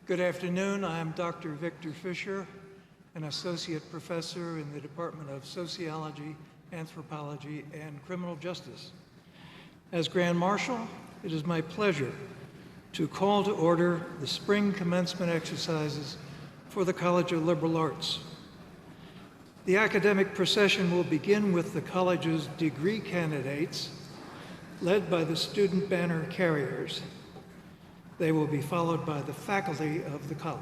Good afternoon. I am Dr. Victor Fisher, an associate professor in the Department of Sociology, Anthropology, and Criminal Justice. As Grand Marshal, it is my pleasure to call to order the spring commencement exercises for the College of Liberal Arts. The academic procession will begin with the college's degree candidates, led by the student banner carriers. They will be followed by the faculty of the college.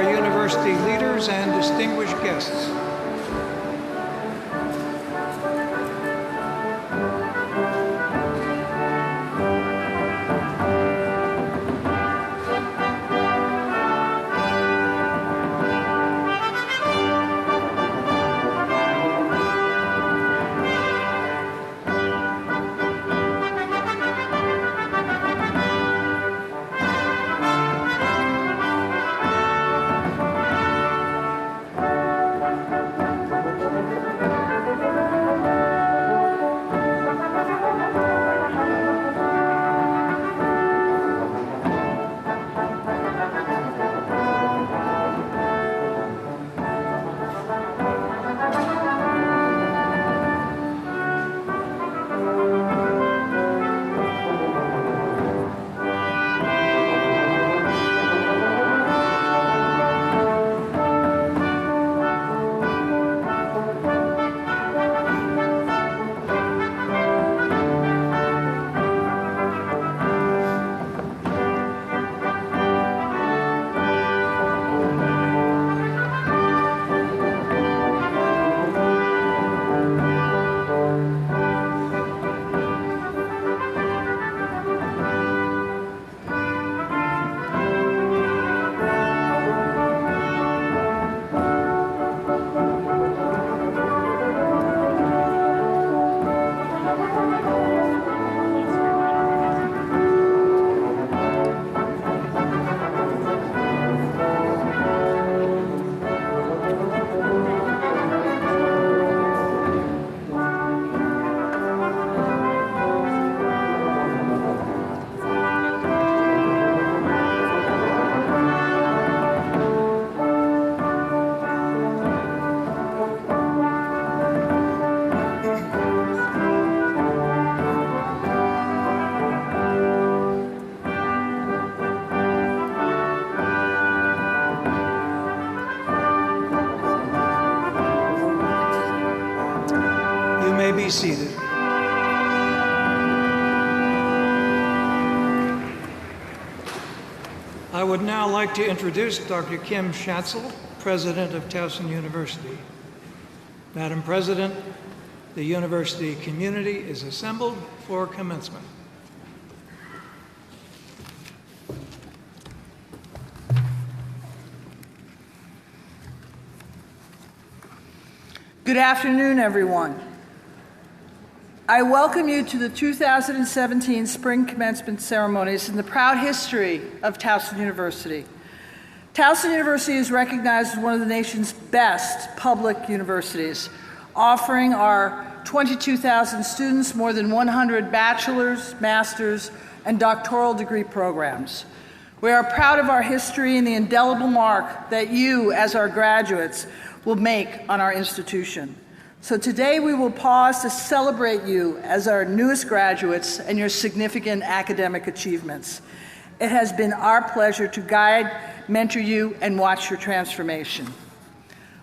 our university leaders and distinguished guests. Be seated. I would now like to introduce Dr. Kim Schatzel, President of Towson University. Madam President, the university community is assembled for commencement. Good afternoon, everyone. I welcome you to the 2017 Spring Commencement Ceremonies in the proud history of Towson University. Towson University is recognized as one of the nation's best public universities, offering our 22,000 students more than 100 bachelor's, master's, and doctoral degree programs. We are proud of our history and the indelible mark that you, as our graduates, will make on our institution. So today we will pause to celebrate you as our newest graduates and your significant academic achievements. It has been our pleasure to guide, mentor you, and watch your transformation.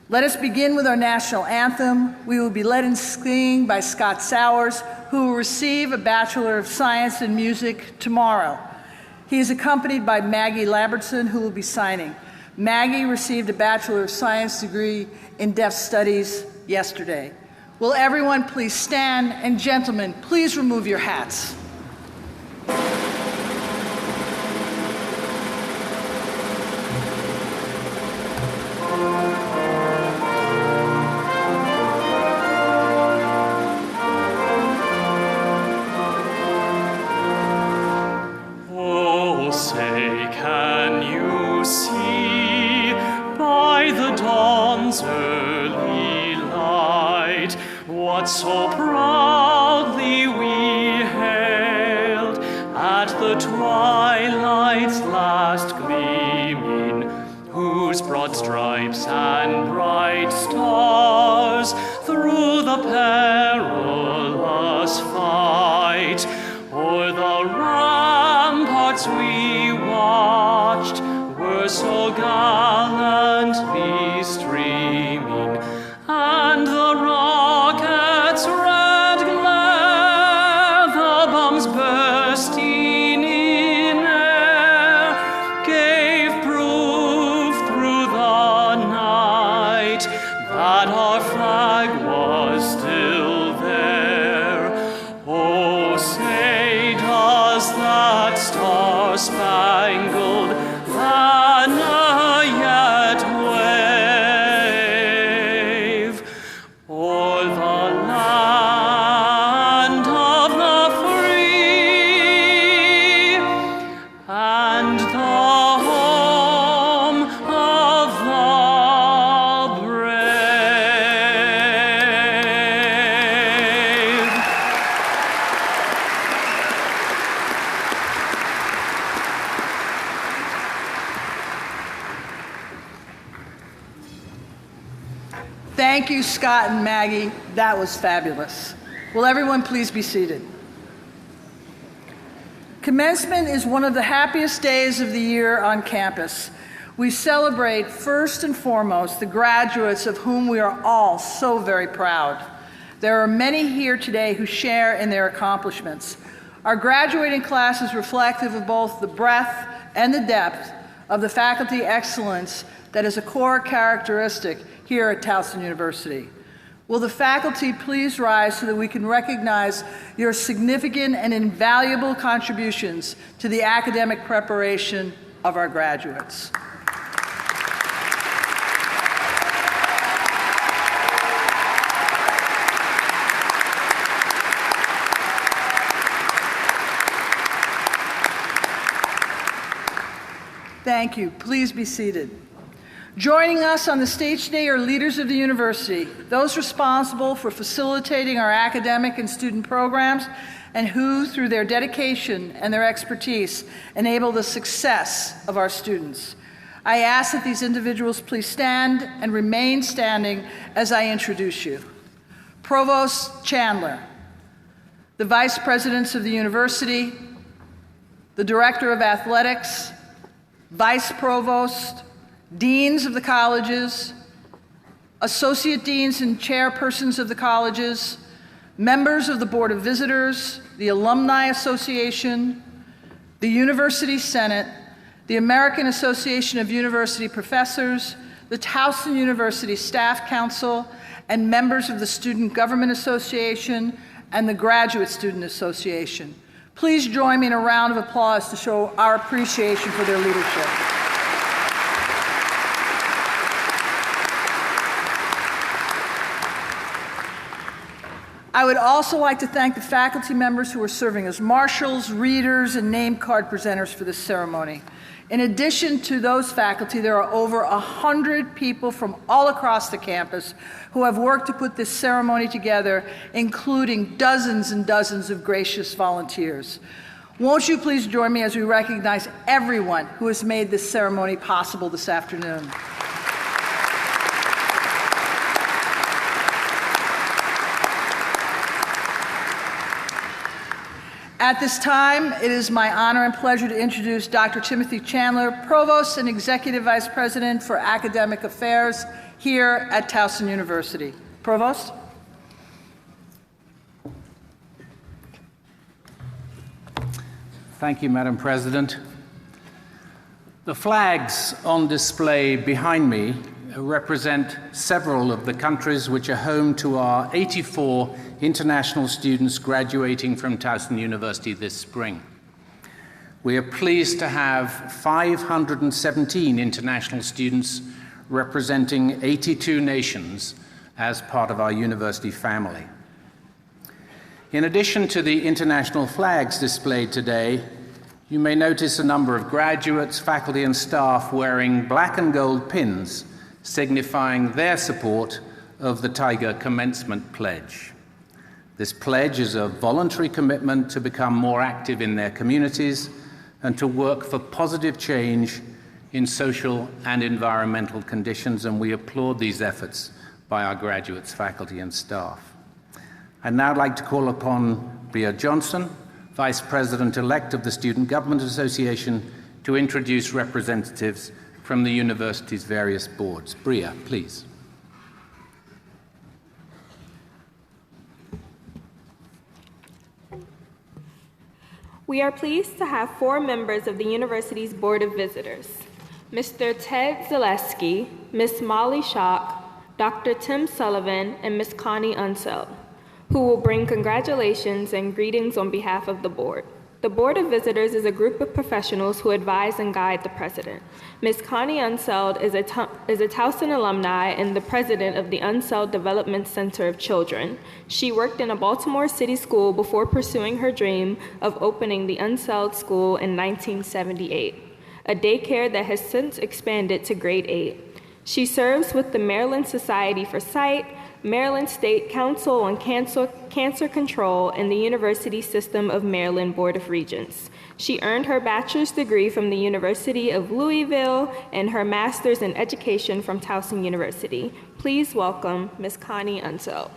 Let us begin with our national anthem. We will be led in singing by Scott Sowers, who will receive a Bachelor of Science in Music tomorrow. He is accompanied by Maggie Lambertson, who will be signing. Maggie received a Bachelor of Science degree in Deaf Studies yesterday. Will everyone please stand, and gentlemen, please remove your hats. Oh, say, can you see by the dawn's early light what so proudly we hailed at the twilight's last gleaming, whose broad stripes and bright stars through the perilous fight o'er the ramparts we watched were so gallantly streaming, and the rockets' red glare, the bombs bursting in air, gave proof through Thank you, Scott and Maggie. That was fabulous. Will everyone please be seated? Commencement is one of the happiest days of the year on campus. We celebrate, first and foremost, the graduates of whom we are all so very proud. There are many here today who share in their accomplishments. Our graduating class is reflective of both the breadth and the depth of the faculty excellence that is a core characteristic here at Towson University. Will the faculty please rise so that we can recognize your significant and invaluable contributions to the academic preparation of our graduates. Thank you. Please be seated. Joining us on the stage today are leaders of the university, those responsible for facilitating our academic and student programs, and who, through their dedication and their expertise, enable the success of our students. I ask that these individuals please stand and remain standing as I introduce you. Provost Chandler, the vice presidents of the university, the director of athletics, vice provost, deans of the colleges, associate deans and chairpersons of the colleges, members of the Board of Visitors, the Alumni Association, the University Senate, the American Association of University Professors, the Towson University Staff Council, and members of the Student Government Association and the Graduate Student Association. Please join me in a round of applause to show our appreciation for their leadership. I would also like to thank the faculty members who are serving as marshals, readers, and name card presenters for this ceremony. In addition to those faculty, there are over 100 people from all across the campus who have worked to put this ceremony together, including dozens and dozens of gracious volunteers. Won't you please join me as we recognize everyone who has made this ceremony possible this afternoon. At this time, it is my honor and pleasure to introduce Dr. Timothy Chandler, Provost and Executive Vice President for Academic Affairs here at Towson University. Provost? Thank you, Madam President. The flags on display behind me represent several of the countries which are home to our 84 international students graduating from Towson University this spring. We are pleased to have 517 international students representing 82 nations as part of our university family. In addition to the international flags displayed today, you may notice a number of graduates, faculty, and staff wearing black and gold pins signifying their support of the Tiger Commencement Pledge. This pledge is a voluntary commitment to become more active in their communities and to work for positive change in social and environmental conditions, and we applaud these efforts by our graduates, faculty, and staff. I'd now like to call upon Bria Johnson, Vice President-elect of the Student Government Association, to introduce representatives from the university's various boards. Bria, please. We are pleased to have 4 members of the university's Board of Visitors: Mr. Ted Zaleski, Ms. Molly Schock, Dr. Tim Sullivan, and Ms. Connie Unseld, who will bring congratulations and greetings on behalf of the board. The Board of Visitors is a group of professionals who advise and guide the president. Ms. Connie Unseld is a Towson alumni and the president of the Unseld Development Center of Children. She worked in a Baltimore City school before pursuing her dream of opening the Unseld School in 1978, a daycare that has since expanded to grade 8. She serves with the Maryland Society for Sight, Maryland State Council on Cancer Control, and the University System of Maryland Board of Regents. She earned her bachelor's degree from the University of Louisville and her master's in education from Towson University. Please welcome Ms. Connie Unseld.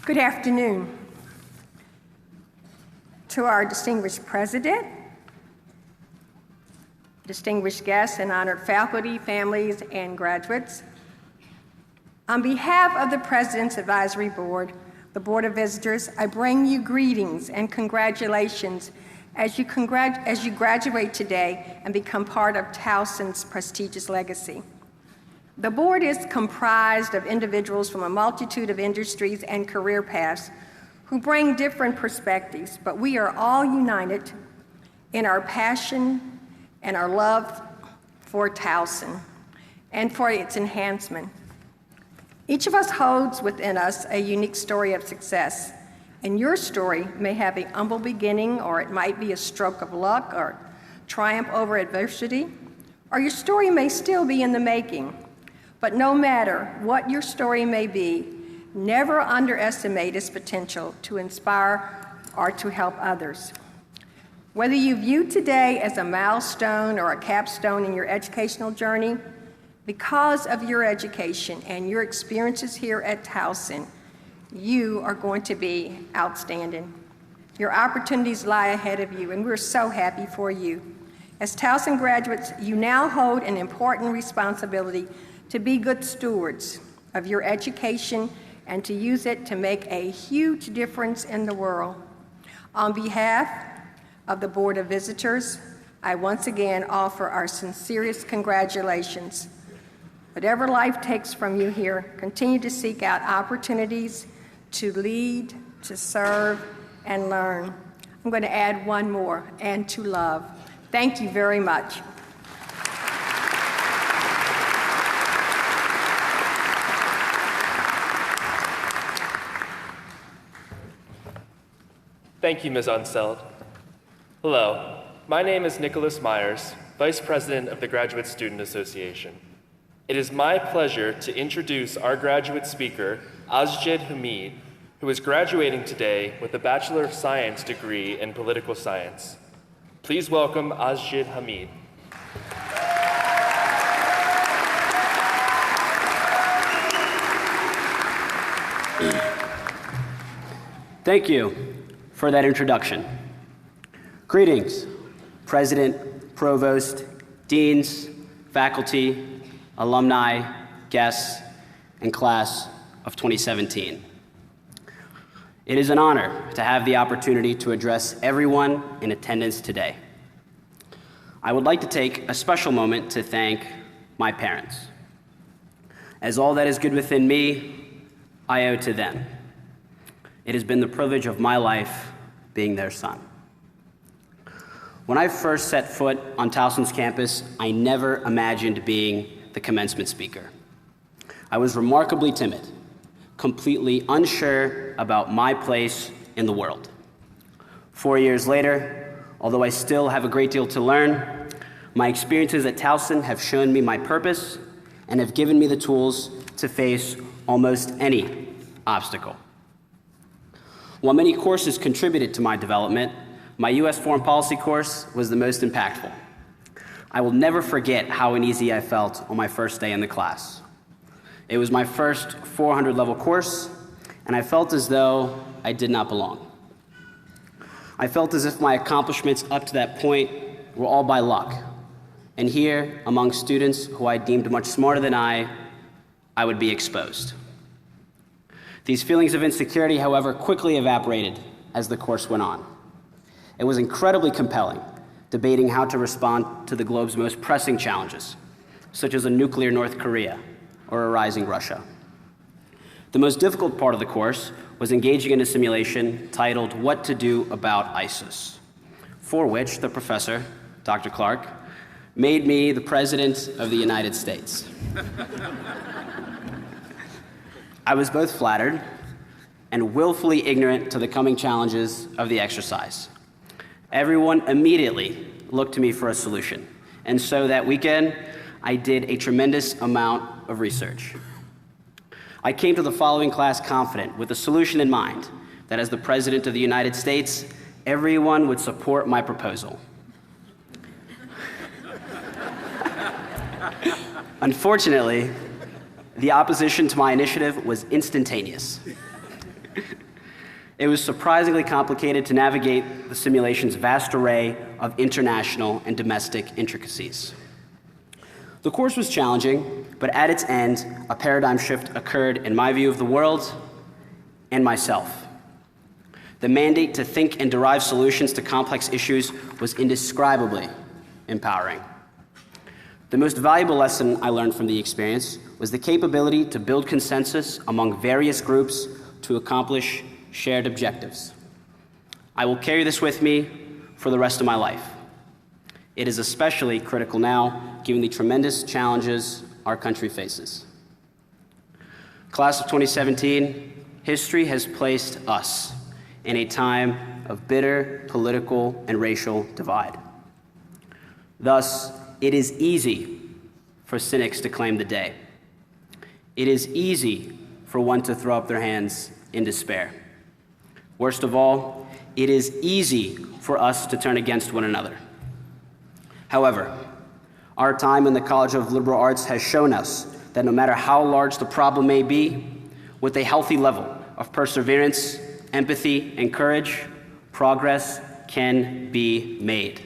Good afternoon. To our distinguished president, distinguished guests, and honored faculty, families, and graduates. On behalf of the President's Advisory Board, the Board of Visitors, I bring you greetings and congratulations as you graduate today and become part of Towson's prestigious legacy. The board is comprised of individuals from a multitude of industries and career paths who bring different perspectives, but we are all united in our passion and our love for Towson and for its enhancement. Each of us holds within us a unique story of success, and your story may have a humble beginning, or it might be a stroke of luck or triumph over adversity, or your story may still be in the making. But no matter what your story may be, never underestimate its potential to inspire or to help others. Whether you view today as a milestone or a capstone in your educational journey, because of your education and your experiences here at Towson, you are going to be outstanding. Your opportunities lie ahead of you, and we're so happy for you. As Towson graduates, you now hold an important responsibility to be good stewards of your education and to use it to make a huge difference in the world. On behalf of the Board of Visitors, I once again offer our sincerest congratulations. Whatever life takes from you here, continue to seek out opportunities to lead, to serve, and learn. I'm going to add one more, and to love. Thank you very much. Thank you, Ms. Unseld. Hello, my name is Nicholas Myers, Vice President of the Graduate Student Association. It is my pleasure to introduce our graduate speaker, Asjid Hamid, who is graduating today with a Bachelor of Science degree in Political Science. Please welcome Asjid Hamid. Thank you for that introduction. Greetings, President, Provost, Deans, faculty, alumni, guests, and class of 2017. It is an honor to have the opportunity to address everyone in attendance today. I would like to take a special moment to thank my parents, as all that is good within me, I owe to them. It has been the privilege of my life being their son. When I first set foot on Towson's campus, I never imagined being the commencement speaker. I was remarkably timid, completely unsure about my place in the world. 4 years later, although I still have a great deal to learn, my experiences at Towson have shown me my purpose and have given me the tools to face almost any obstacle. While many courses contributed to my development, my U.S. Foreign Policy course was the most impactful. I will never forget how uneasy I felt on my first day in the class. It was my first 400-level course, and I felt as though I did not belong. I felt as if my accomplishments up to that point were all by luck, and here, among students who I deemed much smarter than I would be exposed. These feelings of insecurity, however, quickly evaporated as the course went on. It was incredibly compelling, debating how to respond to the globe's most pressing challenges, such as a nuclear North Korea or a rising Russia. The most difficult part of the course was engaging in a simulation titled What to Do About ISIS, for which the professor, Dr. Clark, made me the President of the United States. I was both flattered and willfully ignorant to the coming challenges of the exercise. Everyone immediately looked to me for a solution, and so that weekend, I did a tremendous amount of research. I came to the following class confident, with a solution in mind, that as the President of the United States, everyone would support my proposal. Unfortunately, the opposition to my initiative was instantaneous. It was surprisingly complicated to navigate the simulation's vast array of international and domestic intricacies. The course was challenging, but at its end, a paradigm shift occurred in my view of the world and myself. The mandate to think and derive solutions to complex issues was indescribably empowering. The most valuable lesson I learned from the experience was the capability to build consensus among various groups to accomplish shared objectives. I will carry this with me for the rest of my life. It is especially critical now, given the tremendous challenges our country faces. Class of 2017, history has placed us in a time of bitter political and racial divide. Thus, it is easy for cynics to claim the day. It is easy for one to throw up their hands in despair. Worst of all, it is easy for us to turn against one another. However, our time in the College of Liberal Arts has shown us that no matter how large the problem may be, with a healthy level of perseverance, empathy, and courage, progress can be made.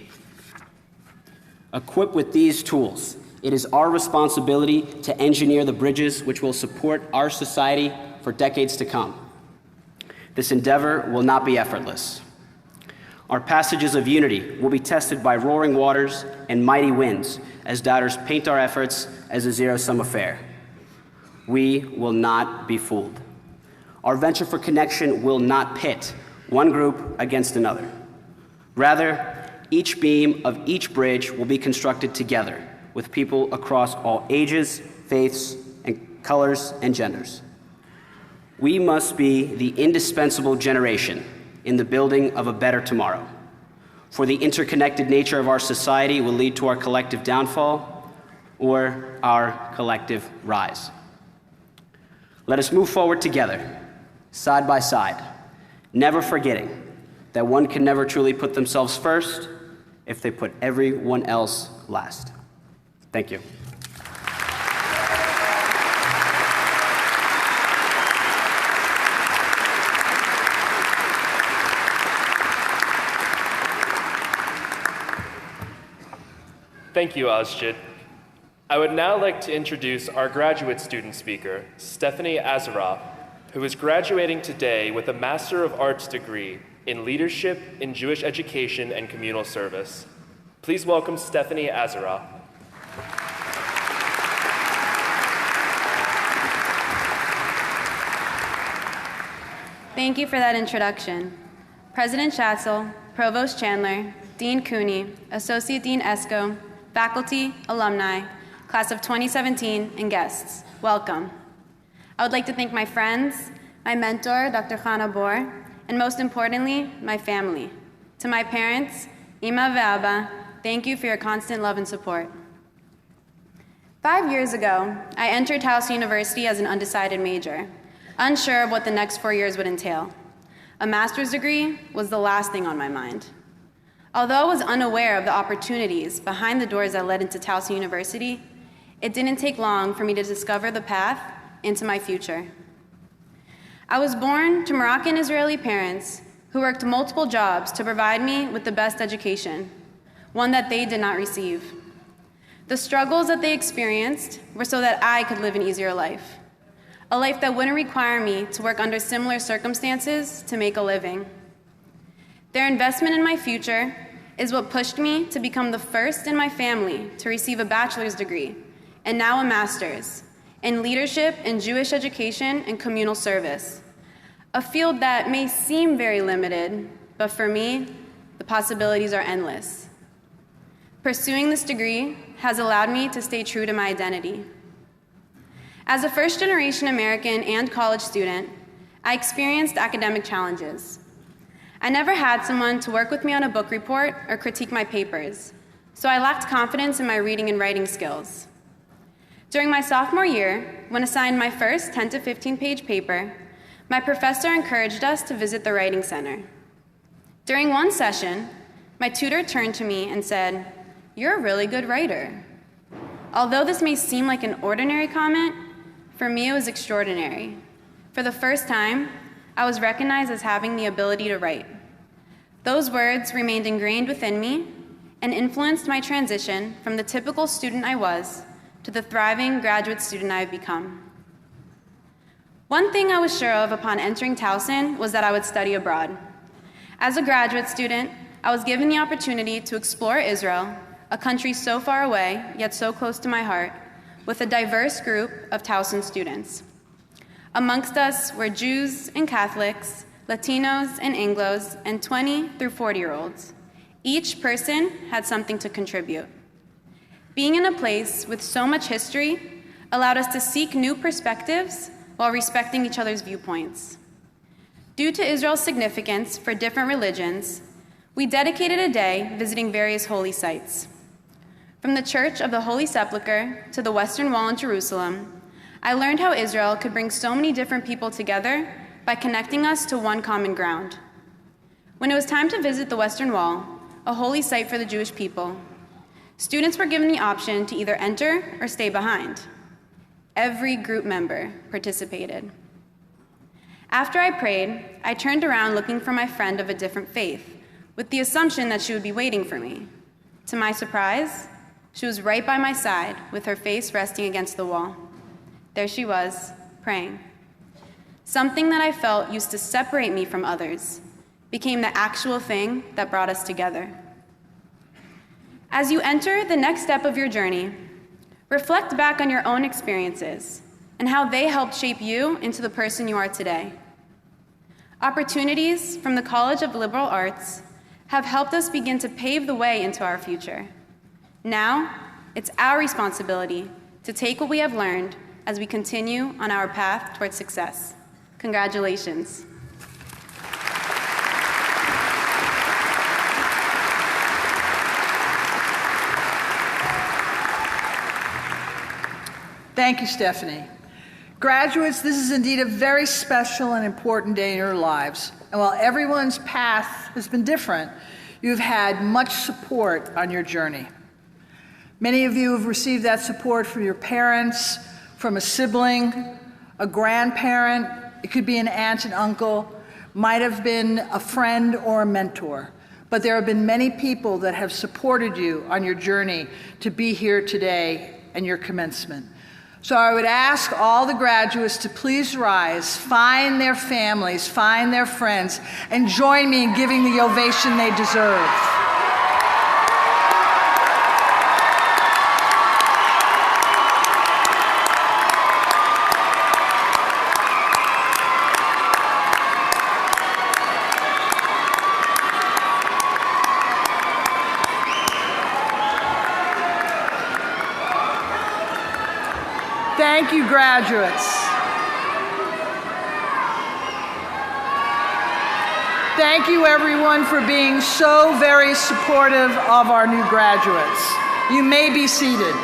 Equipped with these tools, it is our responsibility to engineer the bridges which will support our society for decades to come. This endeavor will not be effortless. Our passages of unity will be tested by roaring waters and mighty winds as doubters paint our efforts as a zero-sum affair. We will not be fooled. Our venture for connection will not pit one group against another. Rather, each beam of each bridge will be constructed together with people across all ages, faiths, and colors and genders. We must be the indispensable generation in the building of a better tomorrow. For the interconnected nature of our society will lead to our collective downfall or our collective rise. Let us move forward together, side by side, never forgetting that one can never truly put themselves first if they put everyone else last. Thank you. Thank you, Asjid. I would now like to introduce our graduate student speaker, Stephanie Azarov, who is graduating today with a Master of Arts degree in Leadership in Jewish Education and Communal Service. Please welcome Stephanie Azarov. Thank you for that introduction. President Schatzel, Provost Chandler, Dean Cooney, Associate Dean Esco, faculty, alumni, class of 2017, and guests, welcome. I would like to thank my friends, my mentor, Dr. Chana Bor, and most importantly, my family. To my parents, Ima ve'Abba, thank you for your constant love and support. 5 years ago, I entered Towson University as an undecided major, unsure of what the next 4 years would entail. A master's degree was the last thing on my mind. Although I was unaware of the opportunities behind the doors that led into Towson University, it didn't take long for me to discover the path into my future. I was born to Moroccan-Israeli parents who worked multiple jobs to provide me with the best education, one that they did not receive. The struggles that they experienced were so that I could live an easier life, a life that wouldn't require me to work under similar circumstances to make a living. Their investment in my future is what pushed me to become the first in my family to receive a bachelor's degree, and now a master's, in leadership in Jewish education and communal service, a field that may seem very limited, but for me, the possibilities are endless. Pursuing this degree has allowed me to stay true to my identity. As a first-generation American and college student, I experienced academic challenges. I never had someone to work with me on a book report or critique my papers, so I lacked confidence in my reading and writing skills. During my sophomore year, when assigned my first 10 to 15-page paper, my professor encouraged us to visit the Writing Center. During one session, my tutor turned to me and said, "You're a really good writer." Although this may seem like an ordinary comment, for me it was extraordinary. For the first time, I was recognized as having the ability to write. Those words remained ingrained within me and influenced my transition from the typical student I was to the thriving graduate student I have become. One thing I was sure of upon entering Towson was that I would study abroad. As a graduate student, I was given the opportunity to explore Israel, a country so far away, yet so close to my heart, with a diverse group of Towson students. Amongst us were Jews and Catholics, Latinos and Anglos, and 20 through 40-year-olds. Each person had something to contribute. Being in a place with so much history allowed us to seek new perspectives while respecting each other's viewpoints. Due to Israel's significance for different religions, we dedicated a day visiting various holy sites. From the Church of the Holy Sepulchre to the Western Wall in Jerusalem, I learned how Israel could bring so many different people together by connecting us to one common ground. When it was time to visit the Western Wall, a holy site for the Jewish people, students were given the option to either enter or stay behind. Every group member participated. After I prayed, I turned around looking for my friend of a different faith, with the assumption that she would be waiting for me. To my surprise, she was right by my side with her face resting against the wall. There she was, praying. Something that I felt used to separate me from others became the actual thing that brought us together. As you enter the next step of your journey, reflect back on your own experiences and how they helped shape you into the person you are today. Opportunities from the College of Liberal Arts have helped us begin to pave the way into our future. Now, it's our responsibility to take what we have learned as we continue on our path towards success. Congratulations. Thank you, Stephanie. Graduates, this is indeed a very special and important day in your lives. And while everyone's path has been different, you've had much support on your journey. Many of you have received that support from your parents, from a sibling, a grandparent. It could be an aunt and uncle, might have been a friend or a mentor. But there have been many people that have supported you on your journey to be here today and your commencement. So I would ask all the graduates to please rise, find their families, find their friends, and join me in giving the ovation they deserve. Thank you, graduates. Thank you, everyone, for being so very supportive of our new graduates. You may be seated.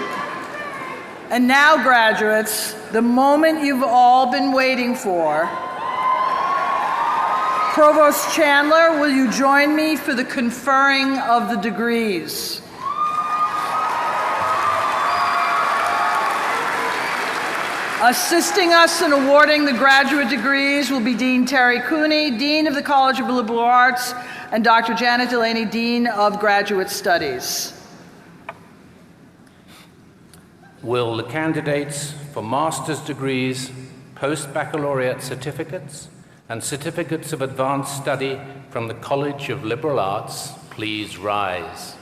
And now, graduates, the moment you've all been waiting for. Provost Chandler, will you join me for the conferring of the degrees? Assisting us in awarding the graduate degrees will be Dean Terry Cooney, Dean of the College of Liberal Arts, and Dr. Janet Delaney, Dean of Graduate Studies. Will the candidates for master's degrees, post-baccalaureate certificates, and certificates of advanced study from the College of Liberal Arts please rise?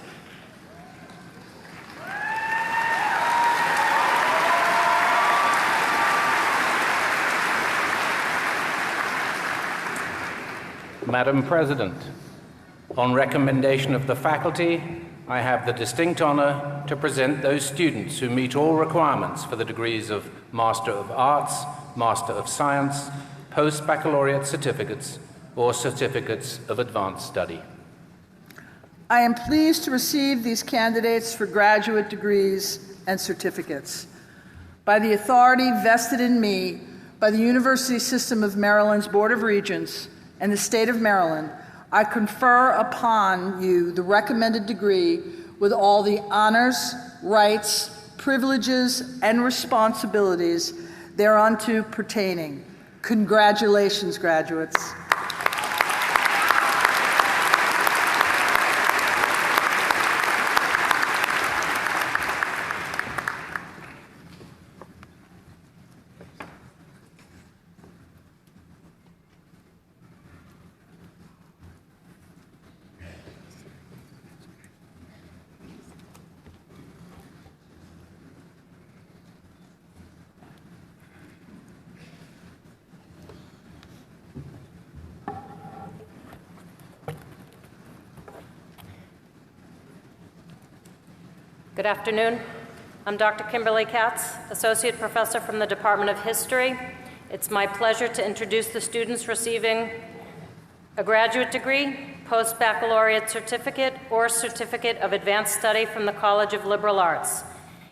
Madam President, on recommendation of the faculty, I have the distinct honor to present those students who meet all requirements for the degrees of Master of Arts, Master of Science, post-baccalaureate certificates, or certificates of advanced study. I am pleased to receive these candidates for graduate degrees and certificates. By the authority vested in me by the University System of Maryland's Board of Regents and the State of Maryland, I confer upon you the recommended degree with all the honors, rights, privileges, and responsibilities thereunto pertaining. Congratulations, graduates. Good afternoon. I'm Dr. Kimberly Katz, Associate Professor from the Department of History. It's my pleasure to introduce the students receiving a graduate degree, post-baccalaureate certificate, or certificate of advanced study from the College of Liberal Arts.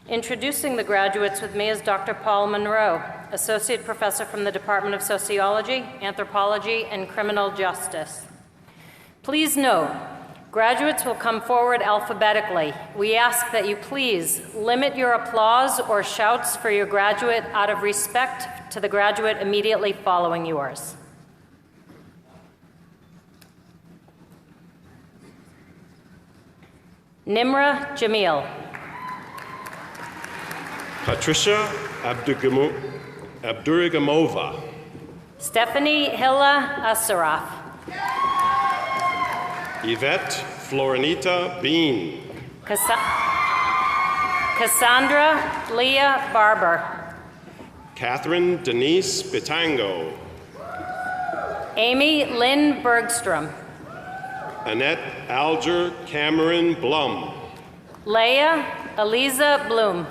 Introducing the graduates with me is Dr. Paul Monroe, Associate Professor from the Department of Sociology, Anthropology, and Criminal Justice. Please note, graduates will come forward alphabetically. We ask that you please limit your applause or shouts for your graduate out of respect to the graduate immediately following yours. Nimra Jamil. Patricia Abduragamova. Stephanie Hilla Asaraf. Yvette Florinita Bean. Cassandra Leah Barber. Catherine Denise Bitango. Amy Lynn Bergstrom. Annette Alger Cameron Blum. Leah Eliza Bloom.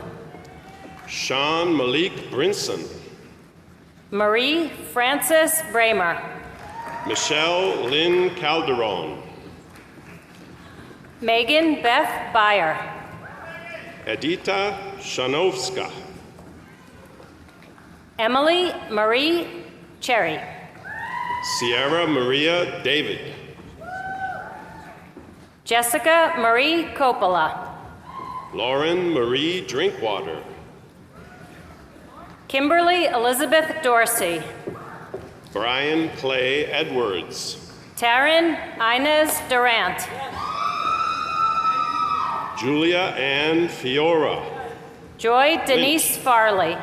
Sean Malik Brinson. Marie Frances Bramer. Michelle Lynn Calderon. Megan Beth Beyer. Edita Shanovska. Emily Marie Cherry. Sierra Maria David. Jessica Marie Coppola. Lauren Marie Drinkwater. Kimberly Elizabeth Dorsey. Brian Clay Edwards. Taryn Inez Durant. Julia Ann Fiora. Joy Denise Lynch. Farley.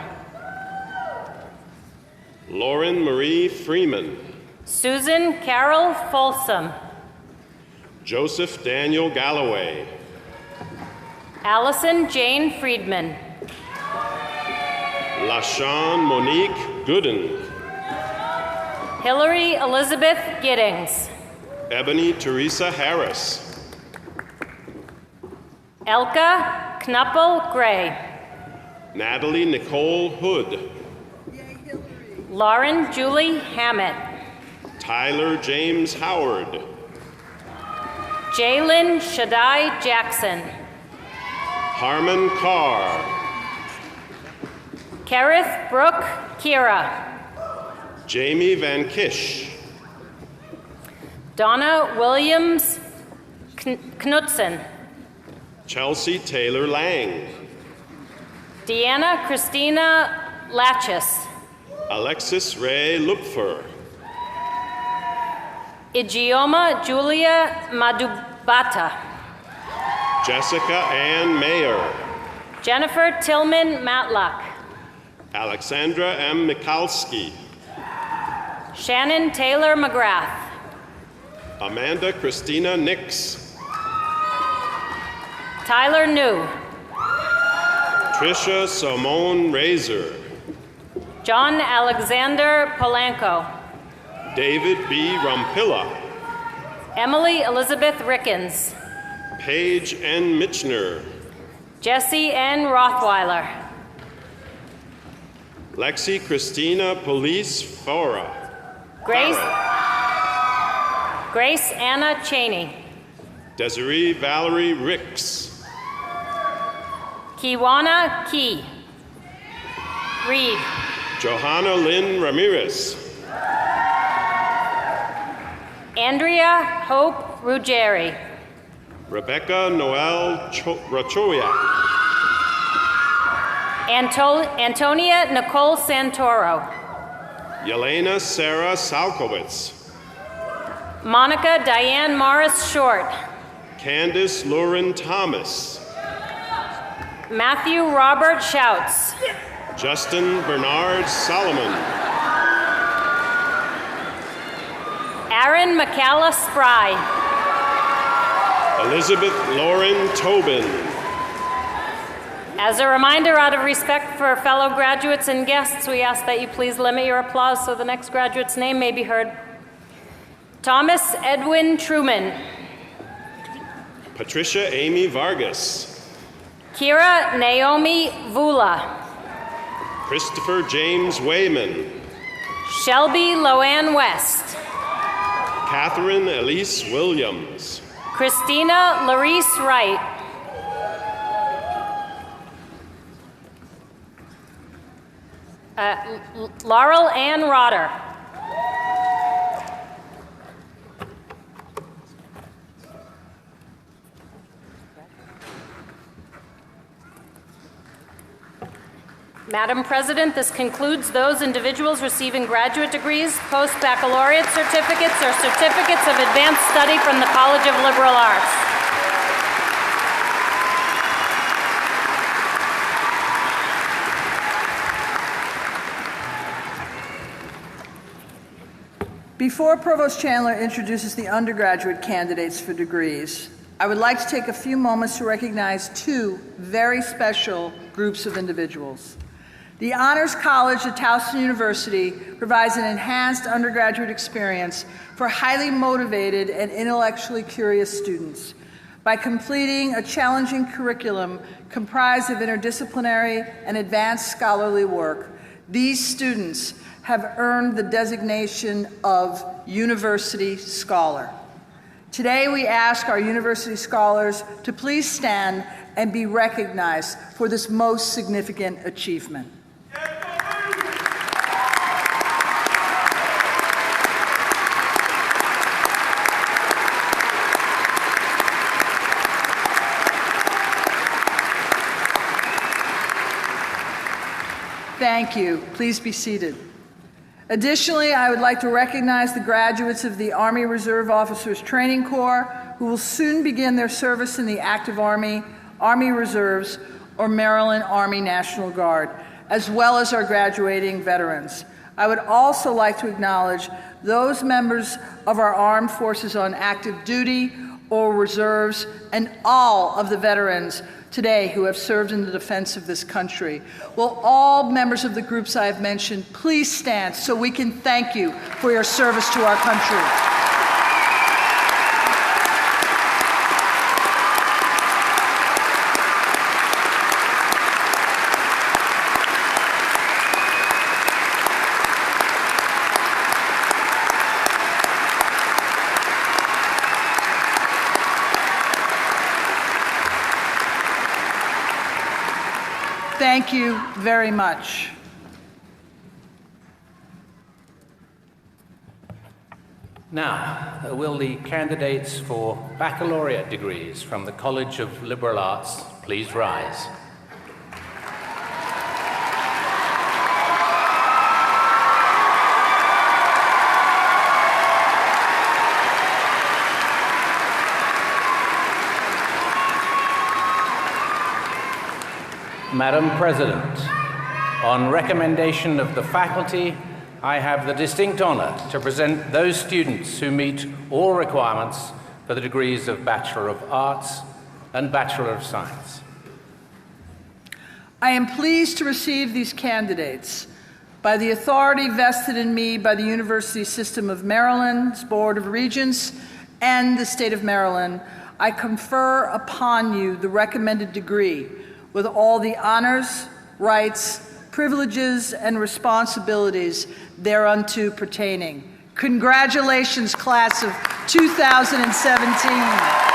Lauren Marie Freeman. Susan Carol Folsom. Joseph Daniel Galloway. Allison Jane Friedman. LaShawn Monique Gooden. Hillary Elizabeth Giddings. Ebony Teresa Harris. Elka Knuppel Gray. Natalie Nicole Hood. Lauren Julie Hammett. Tyler James Howard. Jalen Shaddai Jackson. Harmon Carr. Kerith Brooke Kira. Jamie Van Kish. Donna Williams Knutson. Chelsea Taylor Lang. Deanna Christina Latchis. Alexis Ray Lupfer. Igioma Julia Madubata. Jessica Ann Mayer. Jennifer Tillman Matlock. Alexandra M. Mikalski. Shannon Taylor McGrath. Amanda Christina Nix. Tyler New. Trisha Simone Razor. John Alexander Polanco. David B. Rumpilla. Emily Elizabeth Rickens. Paige N. Mitchner. Jesse N. Rothweiler. Lexi Christina Police Fora. Grace Anna Cheney. Desiree Valerie Ricks. Kiwana Key. Reed. Johanna Lynn Ramirez. Andrea Hope Ruggieri. Rebecca Noel Rachoya. Antonia Nicole Santoro. Yelena Sarah Salkowitz. Monica Diane Morris Short. Candace Lauren Thomas. Matthew Robert Schouts. Justin Bernard Solomon. Aaron McCalla Spry. Elizabeth Lauren Tobin. As a reminder, out of respect for fellow graduates and guests, we ask that you please limit your applause so the next graduate's name may be heard. Thomas Edwin Truman. Patricia Amy Vargas. Kira Naomi Vula. Christopher James Wayman. Shelby Loanne West. Catherine Elise Williams. Christina Larice Wright. Laurel Ann Rotter. Madam President, this concludes those individuals receiving graduate degrees, post-baccalaureate certificates, or certificates of advanced study from the College of Liberal Arts. Before Provost Chandler introduces the undergraduate candidates for degrees, I would like to take a few moments to recognize two very special groups of individuals. The Honors College at Towson University provides an enhanced undergraduate experience for highly motivated and intellectually curious students. By completing a challenging curriculum comprised of interdisciplinary and advanced scholarly work, these students have earned the designation of University Scholar. Today, we ask our university scholars to please stand and be recognized for this most significant achievement. Thank you. Please be seated. Additionally, I would like to recognize the graduates of the Army Reserve Officers Training Corps who will soon begin their service in the active Army, Army Reserves, or Maryland Army National Guard, as well as our graduating veterans. I would also like to acknowledge those members of our armed forces on active duty or reserves and all of the veterans today who have served in the defense of this country. Will all members of the groups I have mentioned please stand so we can thank you for your service to our country. Thank you very much. Now, will the candidates for baccalaureate degrees from the College of Liberal Arts please rise? Madam President, on recommendation of the faculty, I have the distinct honor to present those students who meet all requirements for the degrees of Bachelor of Arts and Bachelor of Science. I am pleased to receive these candidates. By the authority vested in me by the University System of Maryland's Board of Regents and the State of Maryland, I confer upon you the recommended degree with all the honors, rights, privileges, and responsibilities thereunto pertaining. Congratulations, class of 2017.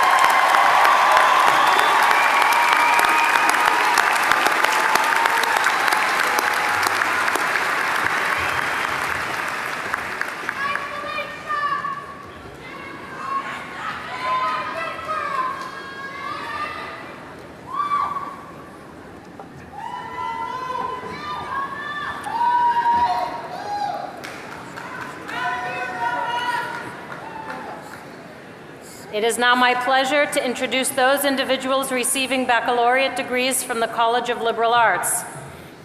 It is now my pleasure to introduce those individuals receiving baccalaureate degrees from the College of Liberal Arts.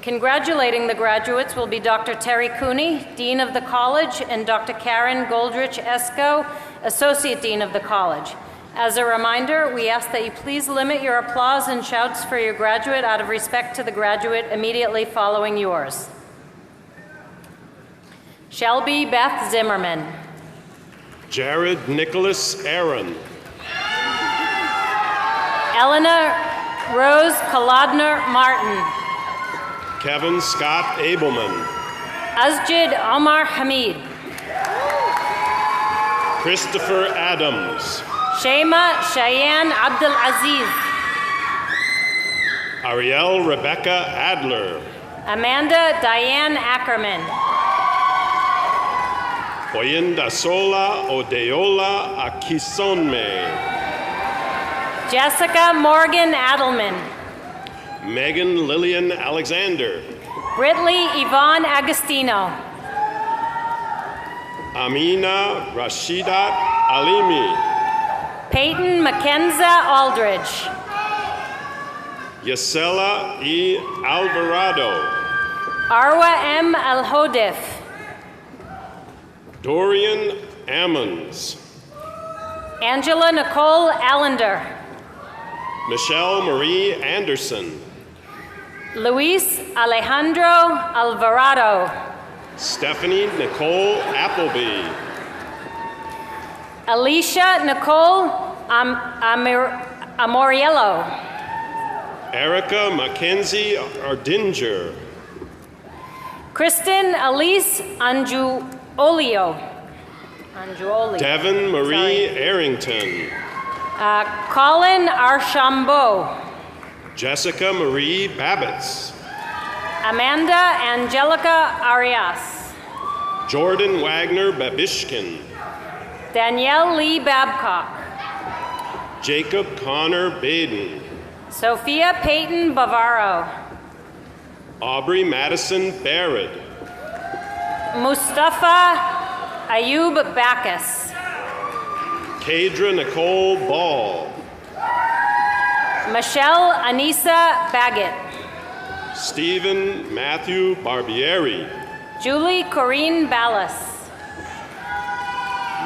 Congratulating the graduates will be Dr. Terry Cooney, Dean of the College, and Dr. Karen Goldrich Esco, Associate Dean of the College. As a reminder, we ask that you please limit your applause and shouts for your graduate out of respect to the graduate immediately following yours. Shelby Beth Zimmerman. Jared Nicholas Aaron. Eleanor Rose Kolodner Martin. Kevin Scott Abelman. Asjid Omar Hamid. Christopher Adams. Shema Cheyenne Abdul Aziz. Ariel Rebecca Adler. Amanda Diane Ackerman. Oyindasola Odeola Akisonme. Jessica Morgan Adelman. Megan Lillian Alexander. Britley Yvonne Agostino. Amina Rashidat Alimi. Peyton Mackenza Aldridge. Yesela E. Alvarado. Arwa M. Alhodif. Dorian Ammons. Angela Nicole Allender. Michelle Marie Anderson. Luis Alejandro Alvarado. Stephanie Nicole Appleby. Alicia Nicole Amoriello. Erica Mackenzie Ardinger. Kristen Elise Angiolio. Devin Marie Arrington. Colin Archambault. Jessica Marie Babbitts. Amanda Angelica Arias. Jordan Wagner Babishkin. Danielle Lee Babcock. Jacob Connor Baden. Sophia Peyton Bavaro. Aubrey Madison Barrett. Mustafa Ayub Backus. Kadra Nicole Ball. Michelle Anissa Baggett. Stephen Matthew Barbieri. Julie Corrine Ballas.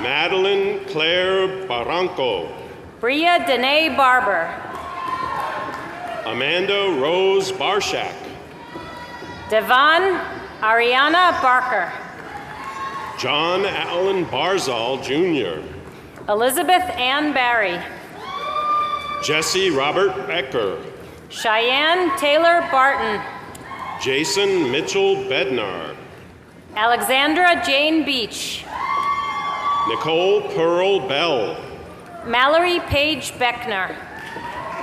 Madeline Claire Barranco. Bria Danae Barber. Amanda Rose Barshak. Devon Ariana Barker. John Allen Barzal Jr. Elizabeth Ann Barry. Jesse Robert Becker. Cheyenne Taylor Barton. Jason Mitchell Bednar. Alexandra Jane Beach. Nicole Pearl Bell. Mallory Paige Beckner.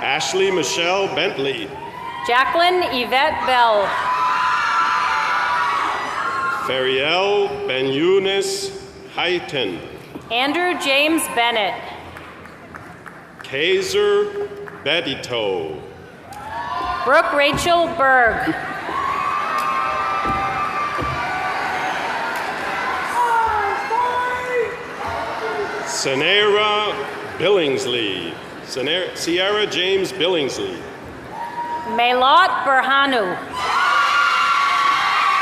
Ashley Michelle Bentley. Jacqueline Yvette Bell. Fariel Benyunis Hayton. Andrew James Bennett. Kaiser Bedito. Brooke Rachel Berg. Sanera Billingsley. Sierra James Billingsley. Maylot Berhanu.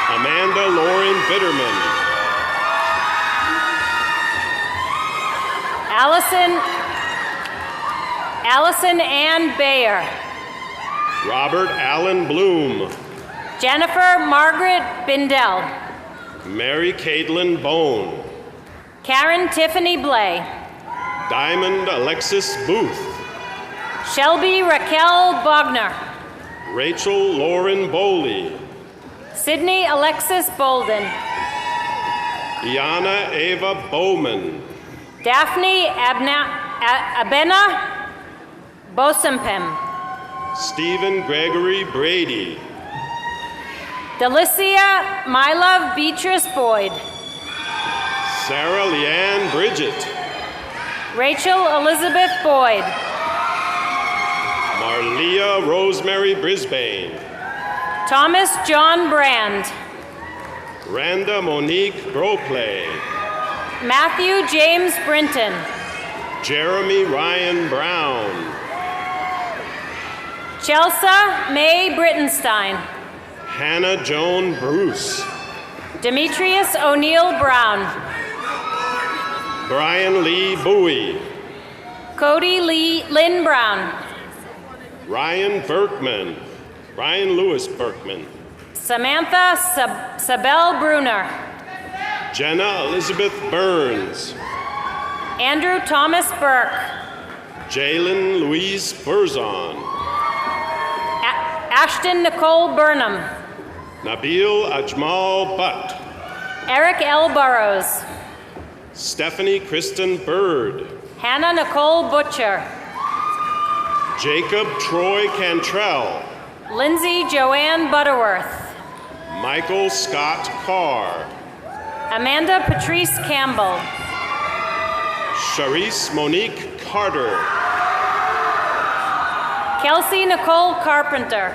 Amanda Lauren Bitterman. Allison Ann Bayer. Robert Allen Bloom. Jennifer Margaret Bindell. Mary Caitlin Bone. Karen Tiffany Blay. Diamond Alexis Booth. Shelby Raquel Bogner. Rachel Lauren Bowley. Sydney Alexis Bolden. Iana Ava Bowman. Daphne Abena Bosempem. Stephen Gregory Brady. Delicia Mylove Beatrice Boyd. Sarah Leanne Bridget. Rachel Elizabeth Boyd. Marlia Rosemary Brisbane. Thomas John Brand. Randa Monique Broplay. Matthew James Brinton. Jeremy Ryan Brown. Chelsea May Brittenstein. Hannah Joan Bruce. Demetrius O'Neill Brown. Brian Lee Bowie. Cody Lynn Brown. Ryan Berkman. Ryan Lewis Berkman. Samantha Sabel Bruner. Jenna Elizabeth Burns. Andrew Thomas Burke. Jalen Louise Burzon. Ashton Nicole Burnham. Nabil Ajmal Butt. Eric L. Burrows. Stephanie Kristen Bird. Hannah Nicole Butcher. Jacob Troy Cantrell. Lindsay Joanne Butterworth. Michael Scott Carr. Amanda Patrice Campbell. Charisse Monique Carter. Kelsey Nicole Carpenter.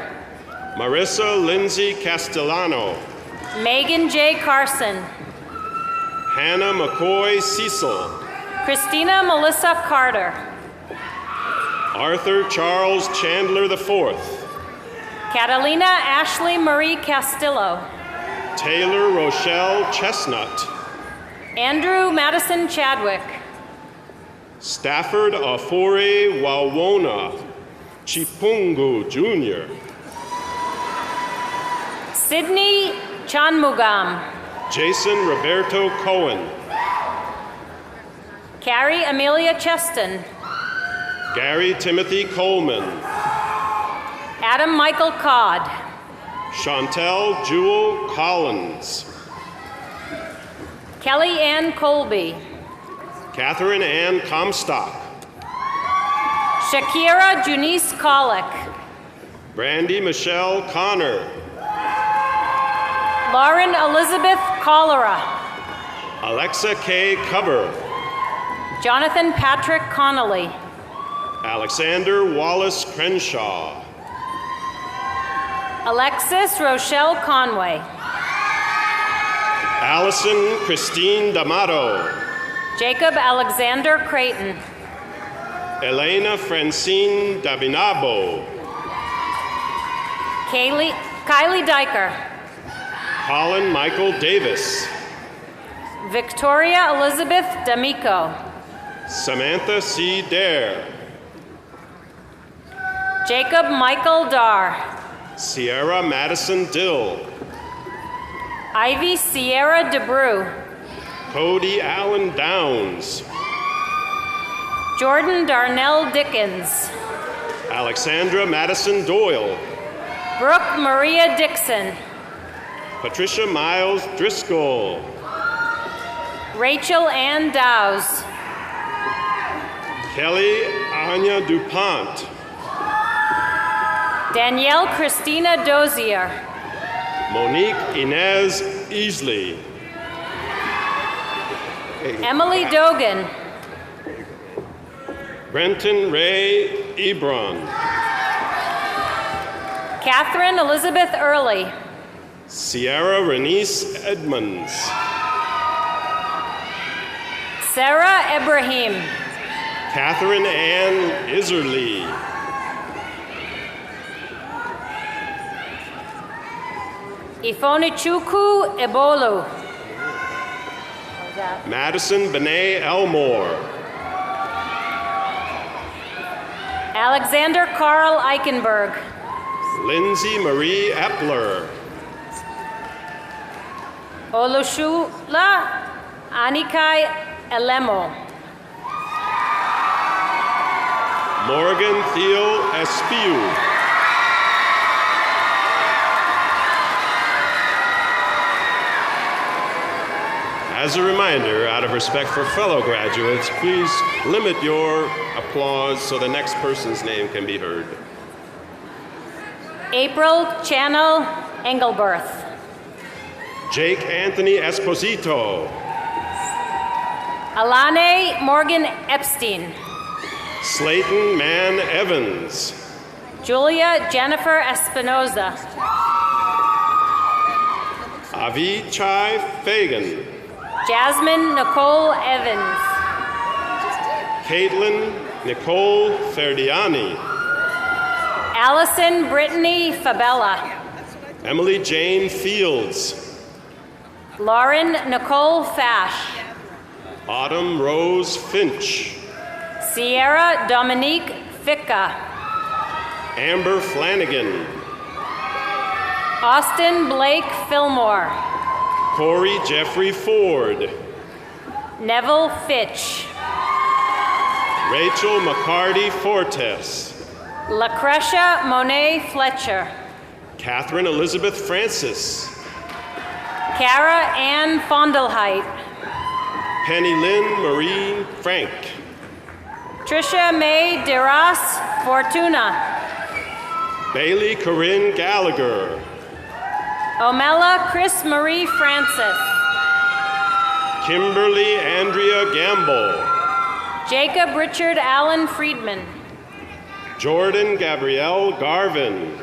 Marissa Lindsay Castellano. Megan J. Carson. Hannah McCoy Cecil. Christina Melissa Carter. Arthur Charles Chandler IV. Catalina Ashley Marie Castillo. Taylor Rochelle Chestnut. Andrew Madison Chadwick. Stafford Afore Wawona Chipungu Jr. Sydney Chanmugam. Jason Roberto Cohen. Carrie Amelia Cheston. Gary Timothy Coleman. Adam Michael Codd. Chantel Jewel Collins. Kelly Ann Colby. Catherine Ann Comstock. Shakira Junice Colick. Brandy Michelle Connor. Lauren Elizabeth Cholera. Alexa K. Cover. Jonathan Patrick Connolly. Alexander Wallace Crenshaw. Alexis Rochelle Conway. Allison Christine D'Amato. Jacob Alexander Creighton. Elena Francine Dabinabo. Kylie Diker. Colin Michael Davis. Victoria Elizabeth D'Amico. Samantha C. Dare. Jacob Michael Dar. Sierra Madison Dill. Ivy Sierra DeBrew. Cody Allen Downs. Jordan Darnell Dickens. Alexandra Madison Doyle. Brooke Maria Dixon. Patricia Miles Driscoll. Rachel Ann Dowse. Kelly Anya DuPont. Danielle Christina Dozier. Monique Inez Easley. Emily Dogan. Brenton Ray Ebron. Catherine Elizabeth Early. Sierra Renice Edmonds. Sarah Ibrahim. Catherine Ann Iserly. Ifonichuku Ebolu. Madison Benet Elmore. Alexander Carl Eichenberg. Lindsay Marie Epler. Olushula Anikai Elemo. Morgan Theo Espiu. As a reminder, out of respect for fellow graduates, please limit your applause so the next person's name can be heard. April Channel Engelberth. Jake Anthony Esposito. Alane Morgan Epstein. Slayton Mann Evans. Julia Jennifer Espinoza. Avichai Fagan. Jasmine Nicole Evans. Caitlin Nicole Ferdiani. Allison Brittany Fabella. Emily Jane Fields. Lauren Nicole Fash. Autumn Rose Finch. Sierra Dominique Ficca. Amber Flanagan. Austin Blake Fillmore. Corey Jeffrey Ford. Neville Fitch. Rachel McCarty Fortes. Lucretia Monet Fletcher. Catherine Elizabeth Francis. Cara Ann Fondelheit. Penny Lynn Marie Frank. Tricia May DeRoss Fortuna. Bailey Corinne Gallagher. Omela Chris Marie Francis. Kimberly Andrea Gamble. Jacob Richard Allen Friedman. Jordan Gabrielle Garvin.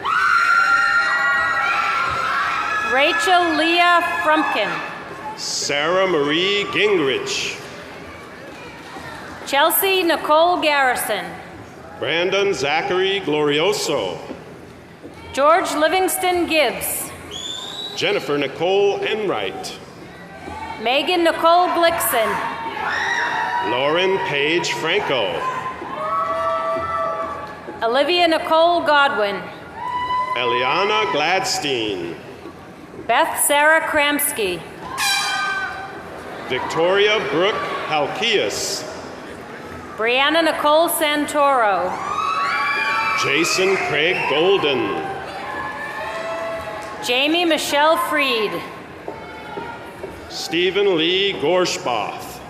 Rachel Leah Frumpkin. Sarah Marie Gingrich. Chelsea Nicole Garrison. Brandon Zachary Glorioso. George Livingston Gibbs. Jennifer Nicole Enright. Megan Nicole Blixen. Lauren Paige Franco. Olivia Nicole Godwin. Eliana Gladstein. Beth Sarah Kramsky. Victoria Brooke Halkias. Brianna Nicole Santoro. Jason Craig Golden. Jamie Michelle Freed. Stephen Lee Gorshboth.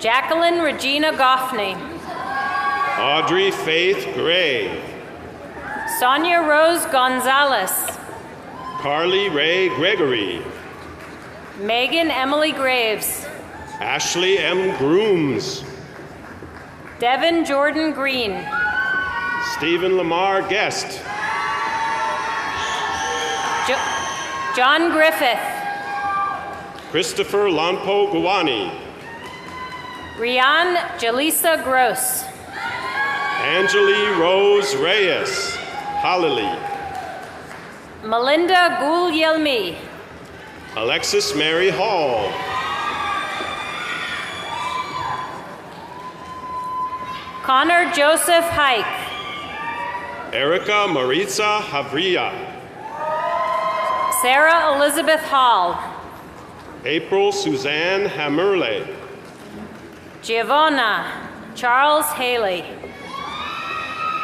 Jacqueline Regina Goffney. Audrey Faith Gray. Sonia Rose Gonzalez. Carly Ray Gregory. Megan Emily Graves. Ashley M. Grooms. Devin Jordan Green. Stephen Lamar Guest. John Griffith. Christopher Lampo Guwani. Rian Jaleesa Gross. Angeli Rose Reyes. Halili. Melinda Gulyelmi. Alexis Mary Hall. Connor Joseph Hike. Erica Maritza Havria. Sarah Elizabeth Hall. April Suzanne Hammerle. Giovanna Charles Haley.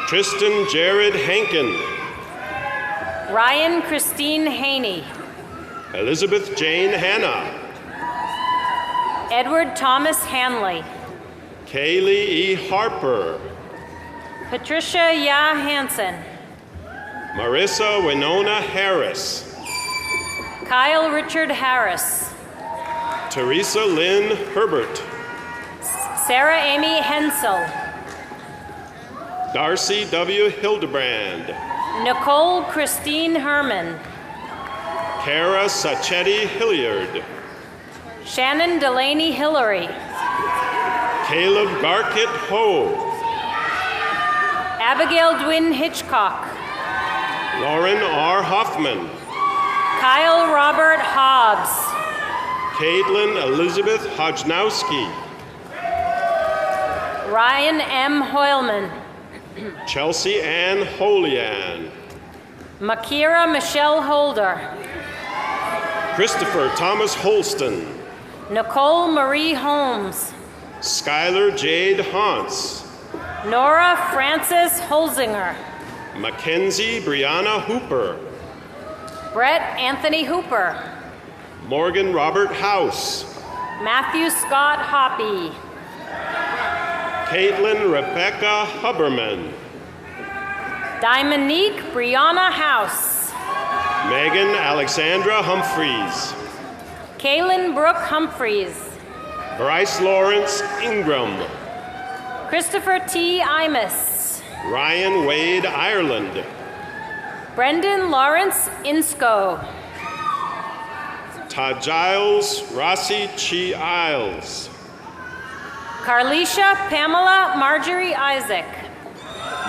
Tristan Jared Hankin. Ryan Christine Haney. Elizabeth Jane Hanna. Edward Thomas Hanley. Kaylee E. Harper. Patricia Ya Hansen. Marissa Winona Harris. Kyle Richard Harris. Teresa Lynn Herbert. Sarah Amy Hensel. Darcy W. Hildebrand. Nicole Christine Herman. Kara Sacchetti Hilliard. Shannon Delaney Hillary. Caleb Garkett Ho. Abigail Dwin Hitchcock. Lauren R. Hoffman. Kyle Robert Hobbs. Caitlin Elizabeth Hodgnowski. Ryan M. Hoylman. Chelsea Ann Holian. Makira Michelle Holder. Christopher Thomas Holston. Nicole Marie Holmes. Skylar Jade Hauntz. Nora Frances Holzinger. Mackenzie Brianna Hooper. Brett Anthony Hooper. Morgan Robert House. Matthew Scott Hoppy. Caitlin Rebecca Huberman. Dominique Brianna House. Megan Alexandra Humphreys. Kaylin Brooke Humphreys. Bryce Lawrence Ingram. Christopher T. Imus. Ryan Wade Ireland. Brendan Lawrence Insco. Todd Giles Rossi Chi Isles. Carlisha Pamela Marjorie Isaac.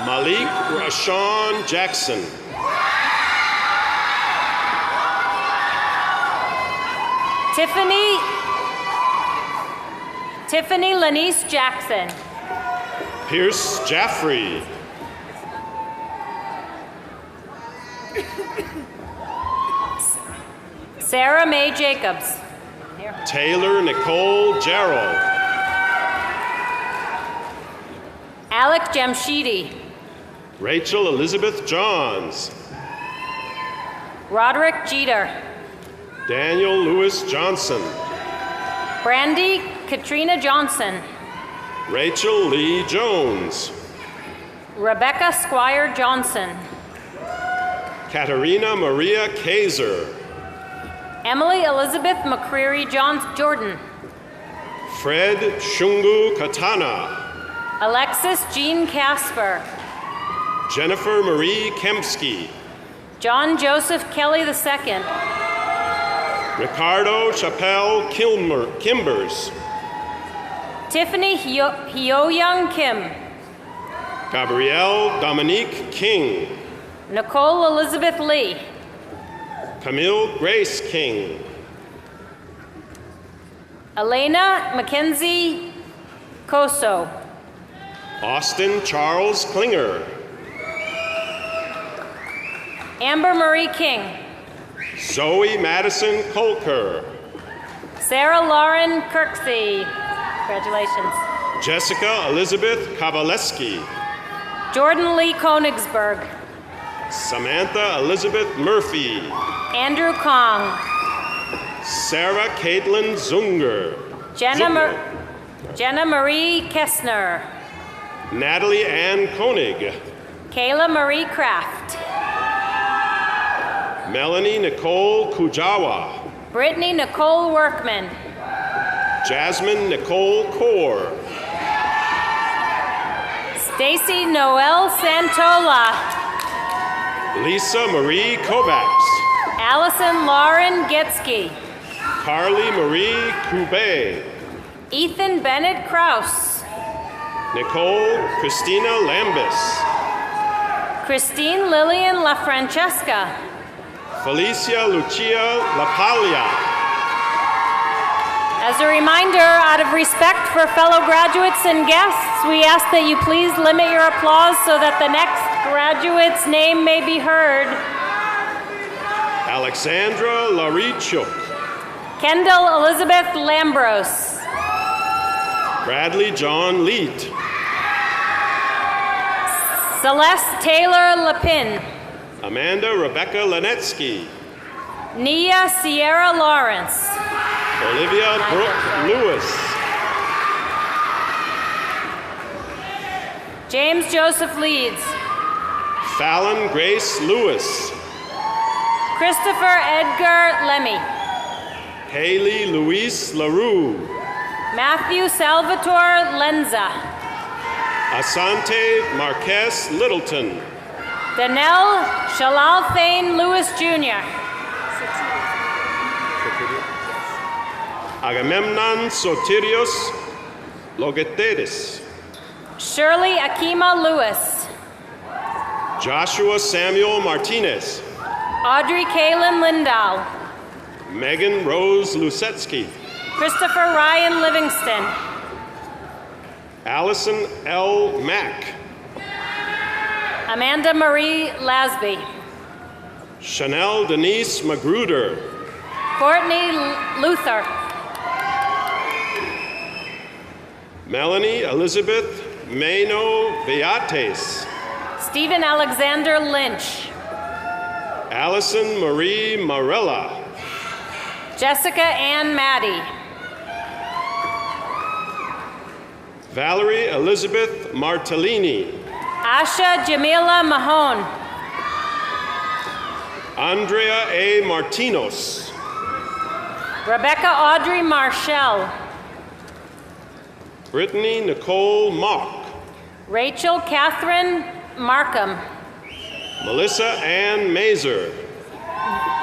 Malik Rashawn Jackson. Tiffany Lanice Jackson. Pierce Jaffrey. Sarah Mae Jacobs. Taylor Nicole Gerald. Alec Jamshidi. Rachel Elizabeth Johns. Roderick Jeter. Daniel Lewis Johnson. Brandy Katrina Johnson. Rachel Lee Jones. Rebecca Squire Johnson. Katerina Maria Kaiser. Emily Elizabeth McCreary Jordan. Fred Shungu Katana. Alexis Jean Casper. Jennifer Marie Kempsky. John Joseph Kelly II. Ricardo Chappelle Kimbers. Tiffany Hyo-Young Kim. Gabrielle Dominique King. Nicole Elizabeth Lee. Camille Grace King. Elena Mackenzie Coso. Austin Charles Klinger. Amber Marie King. Zoe Madison Kolker. Sarah Lauren Kirksey. Congratulations. Jessica Elizabeth Kowaleski. Jordan Lee Konigsberg. Samantha Elizabeth Murphy. Andrew Kong. Sarah Caitlin Zunger. Jenna Marie Kessner. Natalie Ann Koenig. Kayla Marie Kraft. Melanie Nicole Kujawa. Brittany Nicole Workman. Jasmine Nicole Kaur. Stacy Noel Santola. Lisa Marie Kovacs. Allison Lauren Getsky. Carly Marie Kube. Ethan Bennett Kraus. Nicole Christina Lambis. Christine Lillian LaFrancesca. Felicia Lucia LaPaglia. As a reminder, out of respect for fellow graduates and guests, we ask that you please limit your applause so that the next graduate's name may be heard. Alexandra Larichuk. Kendall Elizabeth Lambros. Bradley John Leet. Celeste Taylor Lapin. Amanda Rebecca Lanetsky. Nia Sierra Lawrence. Olivia Brooke Lewis. James Joseph Leeds. Fallon Grace Lewis. Christopher Edgar Lemmy. Haley Louise LaRue. Matthew Salvatore Lenza. Asante Marquez Littleton. Danelle Shalal Thane Lewis Jr. Agamemnon Sotirios Logeteris. Shirley Akima Lewis. Joshua Samuel Martinez. Audrey Kaylin Lindahl. Megan Rose Lusetsky. Christopher Ryan Livingston. Allison L. Mack. Amanda Marie Lasby. Chanel Denise Magruder. Courtney Luther. Melanie Elizabeth Mayno Viates. Stephen Alexander Lynch. Allison Marie Marella. Jessica Ann Maddie. Valerie Elizabeth Martellini. Asha Jamila Mahone. Andrea A. Martinos. Rebecca Audrey Marshall. Brittany Nicole Mock. Rachel Catherine Markham. Melissa Ann Mazer.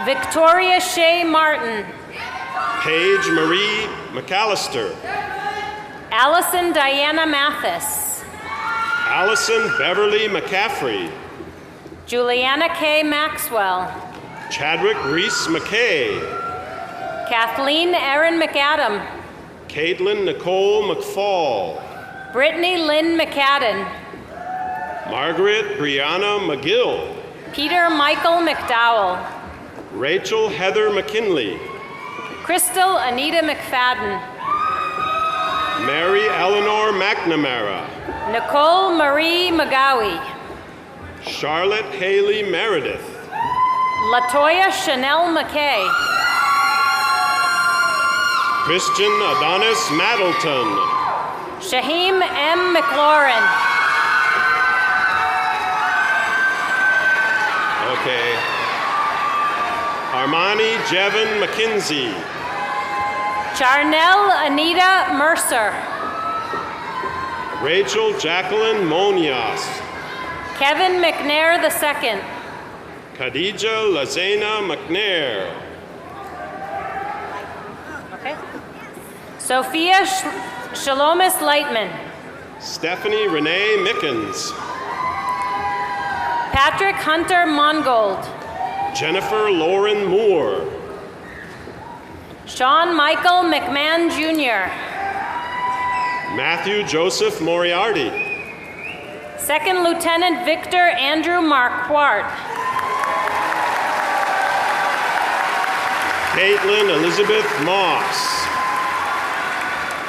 Victoria Shea Martin. Paige Marie McAllister. Allison Diana Mathis. Allison Beverly McCaffrey. Juliana K. Maxwell. Chadwick Reese McKay. Kathleen Erin McAdam. Caitlin Nicole McFall. Brittany Lynn McCadden. Margaret Brianna McGill. Peter Michael McDowell. Rachel Heather McKinley. Crystal Anita McFadden. Mary Eleanor McNamara. Nicole Marie McGowie. Charlotte Haley Meredith. Latoya Chanel McKay. Christian Adonis Maddleton. Shaheem M. McLaurin. Okay. Armani Jevon McKenzie. Charnel Anita Mercer. Rachel Jacqueline Monias. Kevin McNair II. Khadija Lazena McNair. Okay. Sophia Shalomis Lightman. Stephanie Renee Mickens. Patrick Hunter Mongold. Jennifer Lauren Moore. Sean Michael McMahon Jr. Matthew Joseph Moriarty. Second Lieutenant Victor Andrew Marquardt. Caitlin Elizabeth Moss.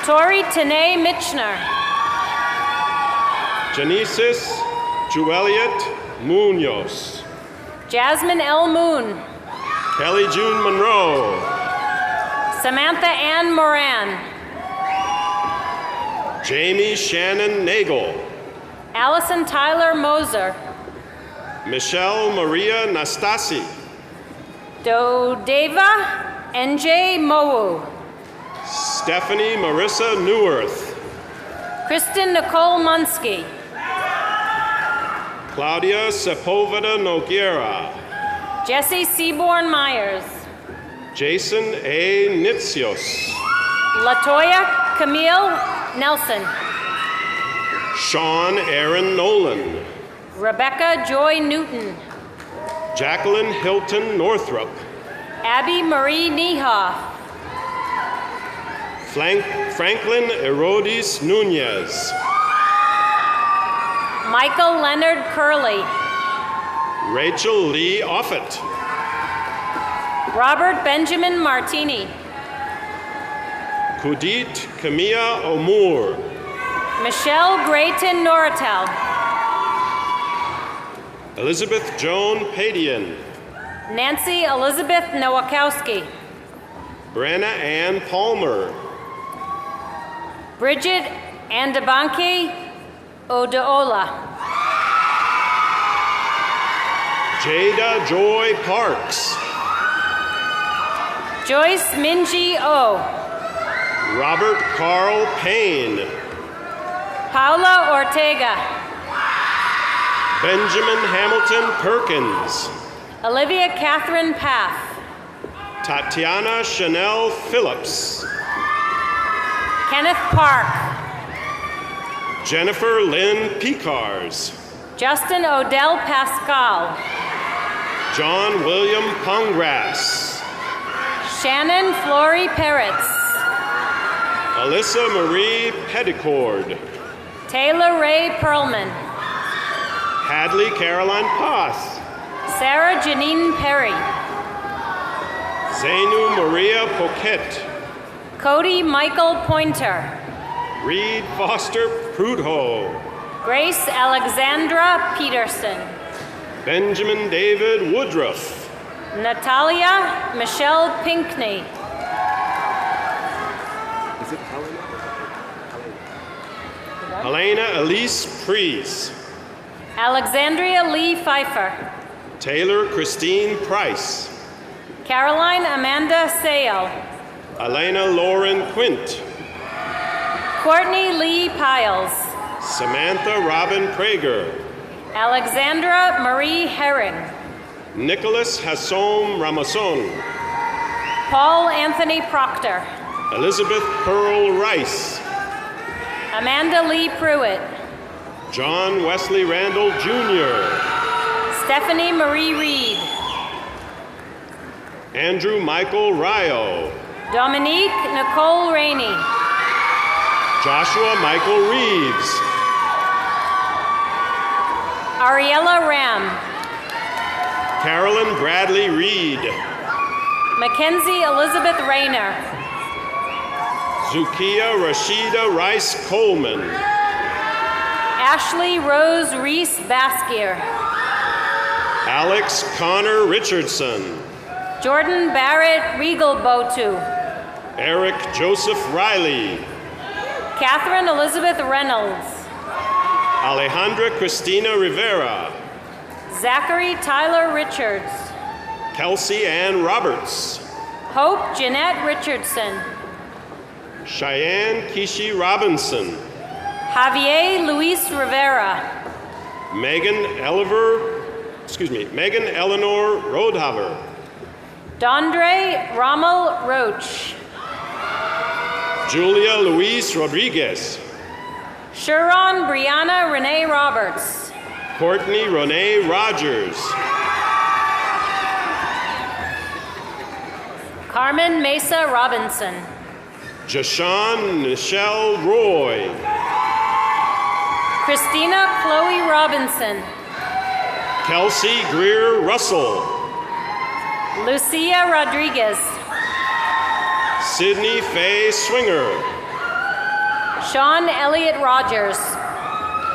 Tori Tanae Mitchner. Genesis Jueliet Munoz. Jasmine L. Moon. Kelly June Monroe. Samantha Ann Moran. Jamie Shannon Nagel. Allison Tyler Moser. Michelle Maria Nastasi. Dodeva NJ Mowu. Stephanie Marissa Neuwirth. Kristen Nicole Munsky. Claudia Sepulveda Noguera. Jesse Seaborn Myers. Jason A. Nitsios. Latoya Camille Nelson. Sean Aaron Nolan. Rebecca Joy Newton. Jacqueline Hilton Northrup. Abby Marie Niehoff. Franklin Herodes Nunez. Michael Leonard Curley. Rachel Lee Offit. Robert Benjamin Martini. Kudit Kamia Omur. Michelle Grayton Nortel. Elizabeth Joan Padian. Nancy Elizabeth Nowakowski. Brenna Ann Palmer. Bridget Andabanki Odeola. Jada Joy Parks. Joyce Minji O. Robert Carl Payne. Paula Ortega. Benjamin Hamilton Perkins. Olivia Catherine Path. Tatiana Chanel Phillips. Kenneth Park. Jennifer Lynn Picars. Justin Odell Pascal. John William Pongras. Shannon Flory Peretz. Alyssa Marie Petticord. Taylor Ray Perlman. Hadley Caroline Poth. Sarah Janine Perry. Zainu Maria Poquet. Cody Michael Pointer. Reed Foster Prudhoe. Grace Alexandra Peterson. Benjamin David Woodruff. Natalia Michelle Pinkney. Helena Elise Prees. Alexandria Lee Pfeiffer. Taylor Christine Price. Caroline Amanda Sale. Elena Lauren Quint. Courtney Lee Piles. Samantha Robin Prager. Alexandra Marie Herring. Nicholas Hassom Ramason. Paul Anthony Proctor. Elizabeth Pearl Rice. Amanda Lee Pruitt. John Wesley Randall Jr. Stephanie Marie Reed. Andrew Michael Ryo. Dominique Nicole Rainey. Joshua Michael Reeves. Ariella Ram. Carolyn Bradley Reed. Mackenzie Elizabeth Rayner. Zukia Rashida Rice Coleman. Ashley Rose Reese Baskier. Alex Connor Richardson. Jordan Barrett Regal Botu. Eric Joseph Riley. Catherine Elizabeth Reynolds. Alejandra Cristina Rivera. Zachary Tyler Richards. Kelsey Ann Roberts. Hope Jeanette Richardson. Cheyenne Kishi Robinson. Javier Luis Rivera. Megan Eleanor Rodhaver. Dondre Rommel Roach. Julia Luis Rodriguez. Sharon Brianna Renee Roberts. Courtney Renee Rogers. Carmen Mesa Robinson. Jashawn Michelle Roy. Christina Chloe Robinson. Kelsey Greer Russell. Lucia Rodriguez. Sydney Faye Swinger. Sean Elliott Rogers.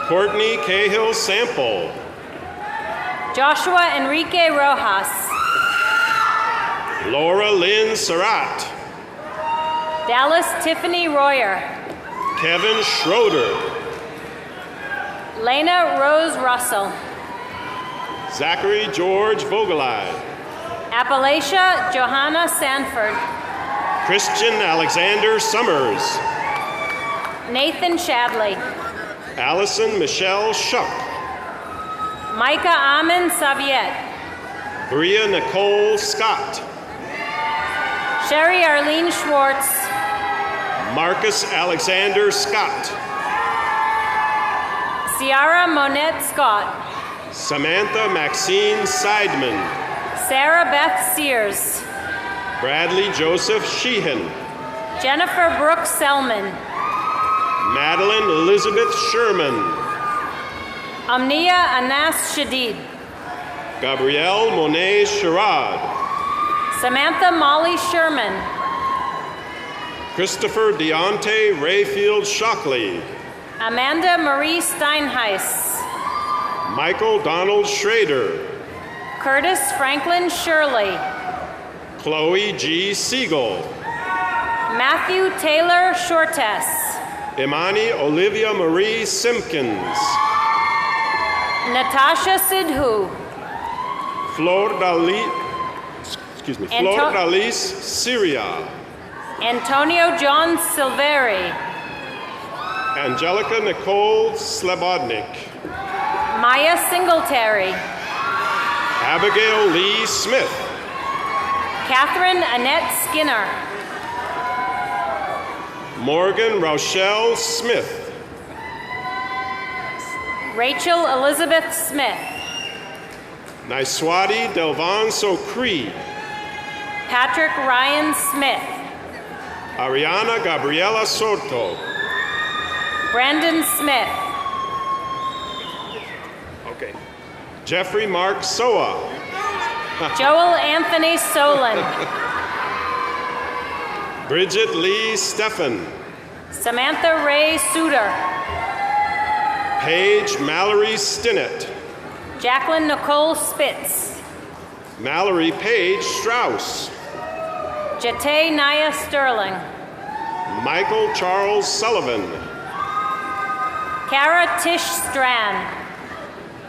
Courtney Cahill Sample. Joshua Enrique Rojas. Laura Lynn Surratt. Dallas Tiffany Royer. Kevin Schroeder. Lena Rose Russell. Zachary George Vogelai. Appalachia Johanna Sanford. Christian Alexander Summers. Nathan Shadley. Allison Michelle Shuck. Micah Amin Saviet. Bria Nicole Scott. Sherry Arlene Schwartz. Marcus Alexander Scott. Ciara Monette Scott. Samantha Maxine Seidman. Sarah Beth Sears. Bradley Joseph Sheehan. Jennifer Brooks Selman. Madeline Elizabeth Sherman. Amnia Anas Shadid. Gabrielle Monet Sherrod. Samantha Molly Sherman. Christopher Deontay Rayfield Shockley. Amanda Marie Steinheis. Michael Donald Schrader. Curtis Franklin Shirley. Chloe G. Siegel. Matthew Taylor Shortess. Imani Olivia Marie Simpkins. Natasha Sidhu. Flordalis Syria. Antonio John Silveri. Angelica Nicole Slobodnik. Maya Singletary. Abigail Lee Smith. Catherine Annette Skinner. Morgan Rochelle Smith. Rachel Elizabeth Smith. Naiswati Delvanso Cree. Patrick Ryan Smith. Ariana Gabriela Soto. Brandon Smith. Okay. Jeffrey Mark Soa. Joel Anthony Solon. Bridget Lee Steffen. Samantha Ray Suter. Paige Mallory Stinnett. Jacqueline Nicole Spitz. Mallory Page Strauss. Jate Naya Sterling. Michael Charles Sullivan. Kara Tish Strand.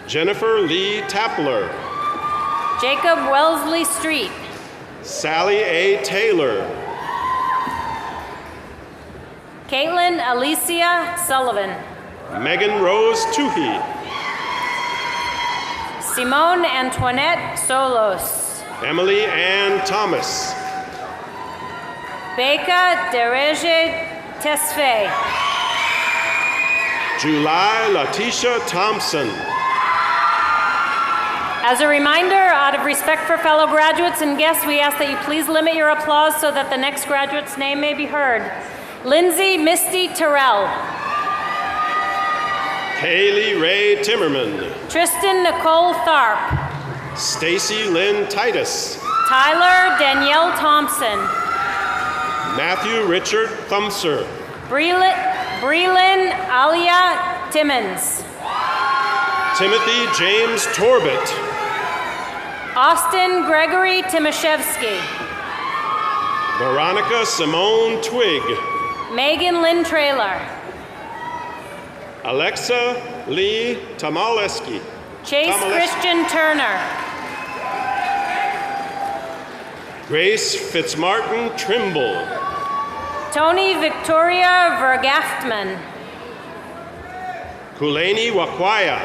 Jennifer Lee Tapler. Jacob Wellesley Street. Sally A. Taylor. Caitlin Alicia Sullivan. Megan Rose Toohey. Simone Antoinette Solos. Emily Ann Thomas. Becca Dereje Tesfaye. July Latisha Thompson. As a reminder, out of respect for fellow graduates and guests, we ask that you please limit your applause so that the next graduate's name may be heard. Lindsay Misty Terrell. Kaylee Ray Timmerman. Tristan Nicole Tharp. Stacy Lynn Titus. Tyler Danielle Thompson. Matthew Richard Thumser. Breelyn Alia Timmons. Timothy James Torbett. Austin Gregory Timashevsky. Veronica Simone Twig. Megan Lynn Traylor. Alexa Lee Tamaleski. Chase Christian Turner. Grace Fitzmartin Trimble. Tony Victoria Vergaftman. Kuleni Wakwaya.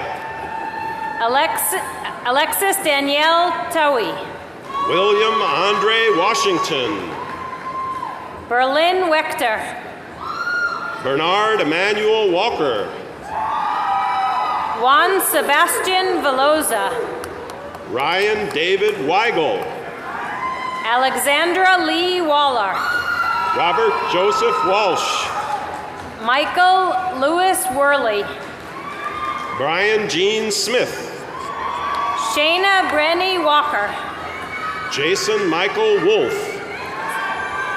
Alexis Danielle Towie. William Andre Washington. Berlin Wechter. Bernard Emmanuel Walker. Juan Sebastian Veloza. Ryan David Weigel. Alexandra Lee Waller. Robert Joseph Walsh. Michael Lewis Worley. Brian Jean Smith. Shayna Brenny Walker. Jason Michael Wolf.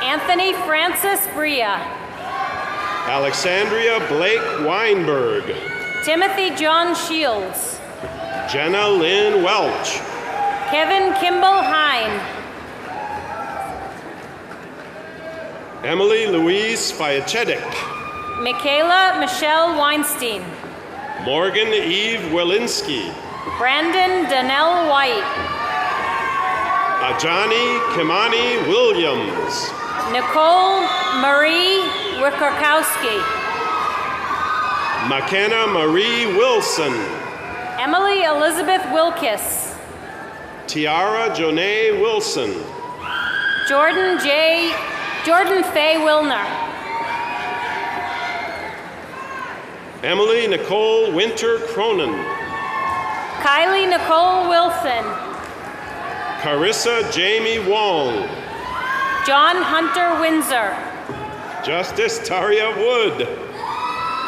Anthony Francis Bria. Alexandria Blake Weinberg. Timothy John Shields. Jenna Lynn Welch. Kevin Kimball Hine. Emily Louise Fiachedik. Michaela Michelle Weinstein. Morgan Eve Wilinski. Brandon Donnell White. Ajani Kimani Williams. Nicole Marie Wikorkowski. McKenna Marie Wilson. Emily Elizabeth Wilkis. Tiara Jonay Wilson. Jordan Faye Wilner. Emily Nicole Winter Cronin. Kylie Nicole Wilson. Carissa Jamie Wong. John Hunter Windsor. Justice Taria Wood.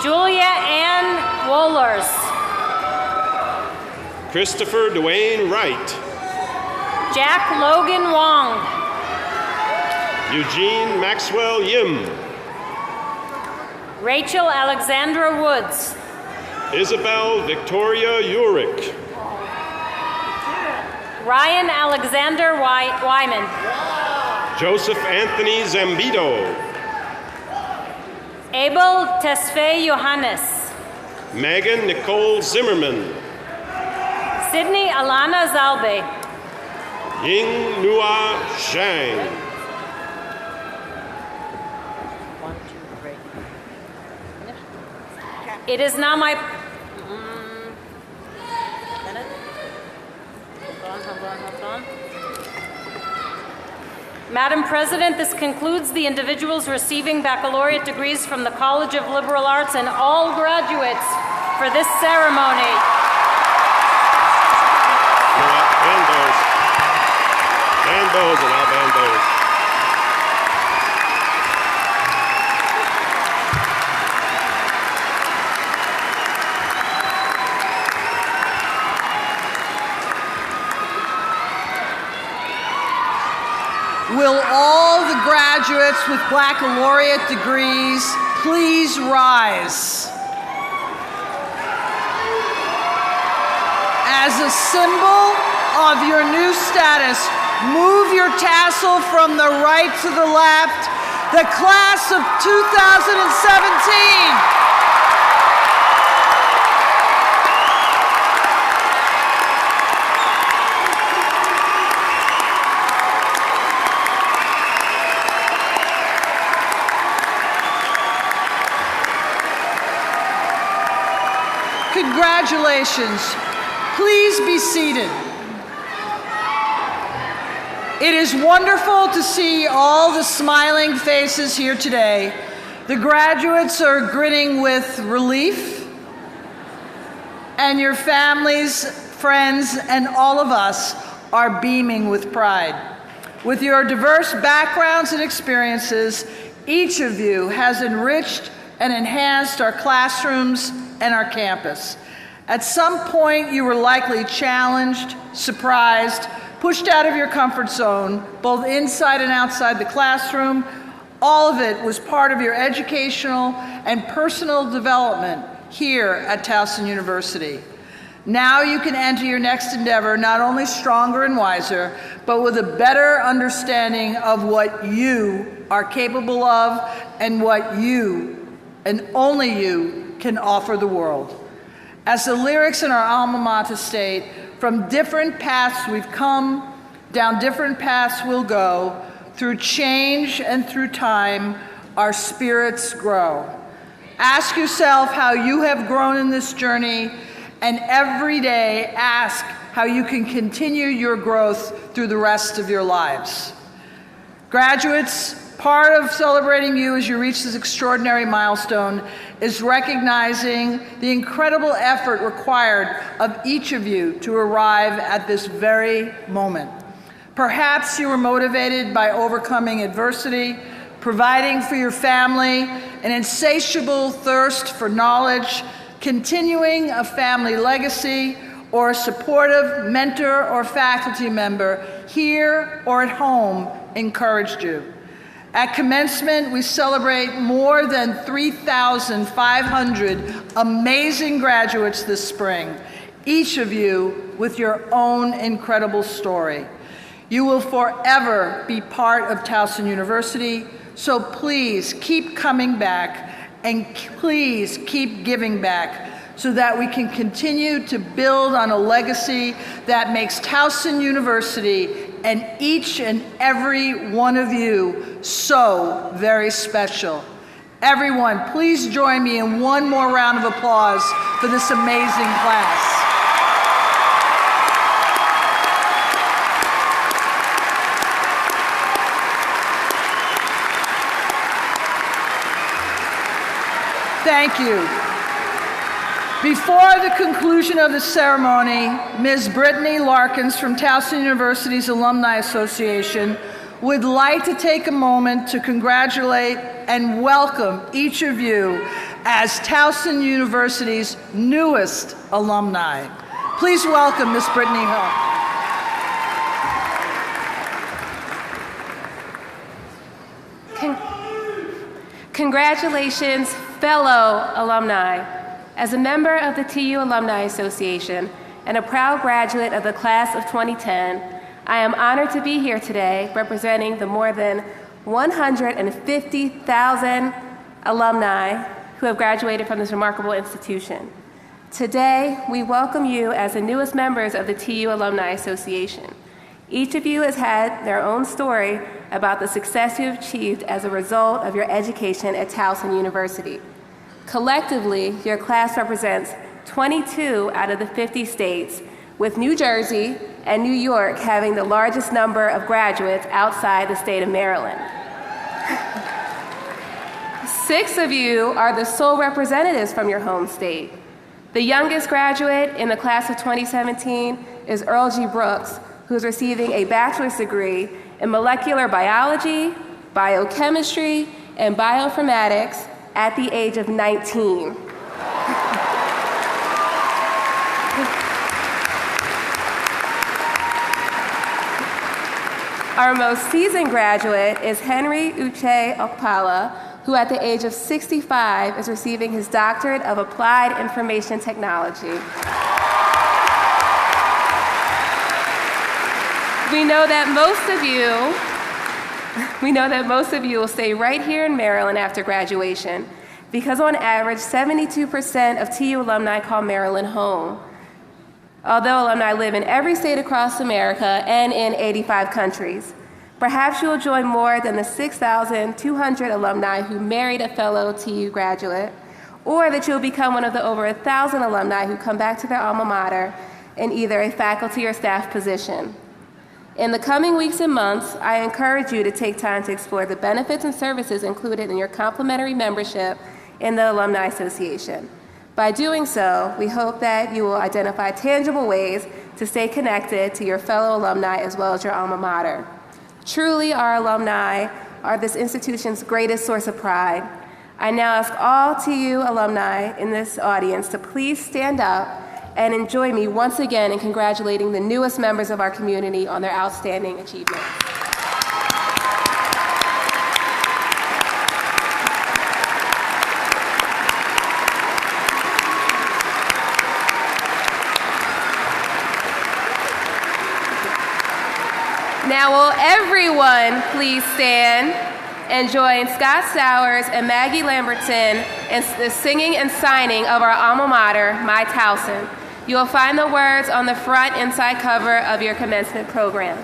Julia Ann Wohlers. Christopher Dwayne Wright. Jack Logan Wong. Eugene Maxwell Yim. Rachel Alexandra Woods. Isabel Victoria Urick. Ryan Alexander Wyman. Joseph Anthony Zambito. Abel Tesfaye Johannes. Megan Nicole Zimmerman. Sydney Alana Zalbe. Ying Nua Zhang. It is now my... Hold on. Madam President, this concludes the individuals receiving baccalaureate degrees from the College of Liberal Arts and all graduates for this ceremony. Band those. Band those and I'll band those. Will all the graduates with baccalaureate degrees please rise? As a symbol of your new status, move your tassel from the right to the left. The class of 2017. Congratulations. Please be seated. It is wonderful to see all the smiling faces here today. The graduates are grinning with relief, and your families, friends, and all of us are beaming with pride. With your diverse backgrounds and experiences, each of you has enriched and enhanced our classrooms and our campus. At some point, you were likely challenged, surprised, pushed out of your comfort zone, both inside and outside the classroom. All of it was part of your educational and personal development here at Towson University. Now you can enter your next endeavor not only stronger and wiser, but with a better understanding of what you are capable of and what you, and only you, can offer the world. As the lyrics in our alma mater state, from different paths we've come, down different paths we'll go. Through change and through time, our spirits grow. Ask yourself how you have grown in this journey, and every day ask how you can continue your growth through the rest of your lives. Graduates, part of celebrating you as you reach this extraordinary milestone is recognizing the incredible effort required of each of you to arrive at this very moment. Perhaps you were motivated by overcoming adversity, providing for your family, an insatiable thirst for knowledge, continuing a family legacy, or a supportive mentor or faculty member here or at home encouraged you. At Commencement, we celebrate more than 3,500 amazing graduates this spring, each of you with your own incredible story. You will forever be part of Towson University, so please keep coming back and please keep giving back so that we can continue to build on a legacy that makes Towson University and each and every one of you so very special. Everyone, please join me in one more round of applause for this amazing class. Thank you. Before the conclusion of the ceremony, Ms. Brittany Larkins from Towson University's Alumni Association would like to take a moment to congratulate and welcome each of you as Towson University's newest alumni. Please welcome Ms. Brittany Hull. Congratulations, fellow alumni. As a member of the TU Alumni Association and a proud graduate of the class of 2010, I am honored to be here today representing the more than 150,000 alumni who have graduated from this remarkable institution. Today, we welcome you as the newest members of the TU Alumni Association. Each of you has had their own story about the success you have achieved as a result of your education at Towson University. Collectively, your class represents 22 out of the 50 states, with New Jersey and New York having the largest number of graduates outside the state of Maryland. 6 of you are the sole representatives from your home state. The youngest graduate in the class of 2017 is Earl G. Brooks, who is receiving a bachelor's degree in molecular biology, biochemistry, and bioinformatics at the age of 19. Our most seasoned graduate is Henry Uche Okpala, who at the age of 65 is receiving his doctorate of applied information technology. We know that most of you will stay right here in Maryland after graduation, because on average, 72% of TU alumni call Maryland home. Although alumni live in every state across America and in 85 countries, perhaps you will join more than the 6,200 alumni who married a fellow TU graduate, or that you'll become one of the over 1,000 alumni who come back to their alma mater in either a faculty or staff position. In the coming weeks and months, I encourage you to take time to explore the benefits and services included in your complimentary membership in the Alumni Association. By doing so, we hope that you will identify tangible ways to stay connected to your fellow alumni as well as your alma mater. Truly, our alumni are this institution's greatest source of pride. I now ask all TU alumni in this audience to please stand up and join me once again in congratulating the newest members of our community on their outstanding achievements. Now will everyone please stand and join Scott Sowers and Maggie Lamberton in the singing and signing of our alma mater, My Towson. You will find the words on the front inside cover of your commencement program.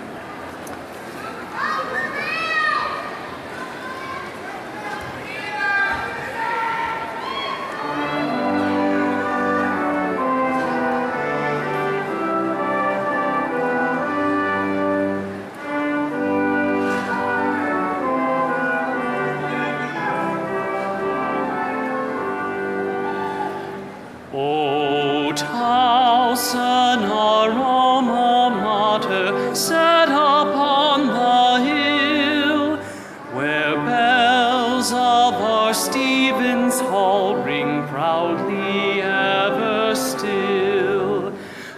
O Towson, our alma mater, set upon the hill, where bells of our Stephen's Hall ring proudly ever still.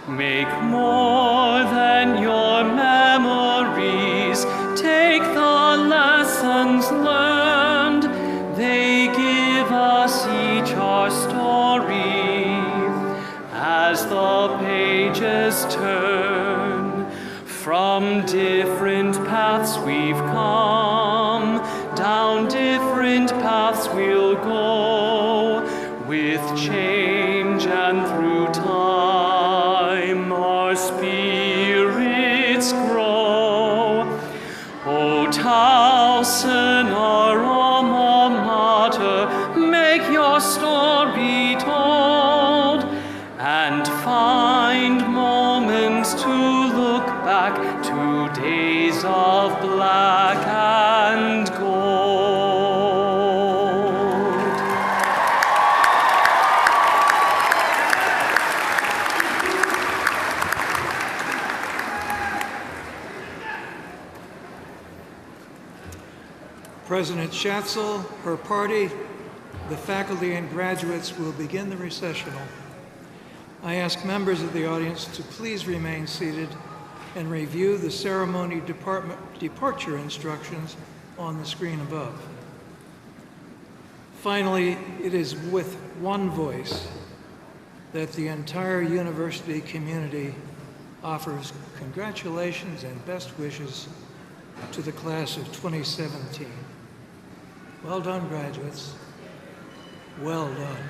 Make more than your memories, take the lessons learned, they give us each our story. As the pages turn, from different paths we've come, down different paths we'll go, with change and through time our spirits grow. O Towson, our alma mater, make your story told, and find moments to look back to days of black and gold. President Schatzel, her party, the faculty and graduates will begin the recessional. I ask members of the audience to please remain seated and review the ceremony departure instructions on the screen above. Finally, it is with one voice that the entire university community offers congratulations and best wishes to the class of 2017. Well done, graduates. Well done.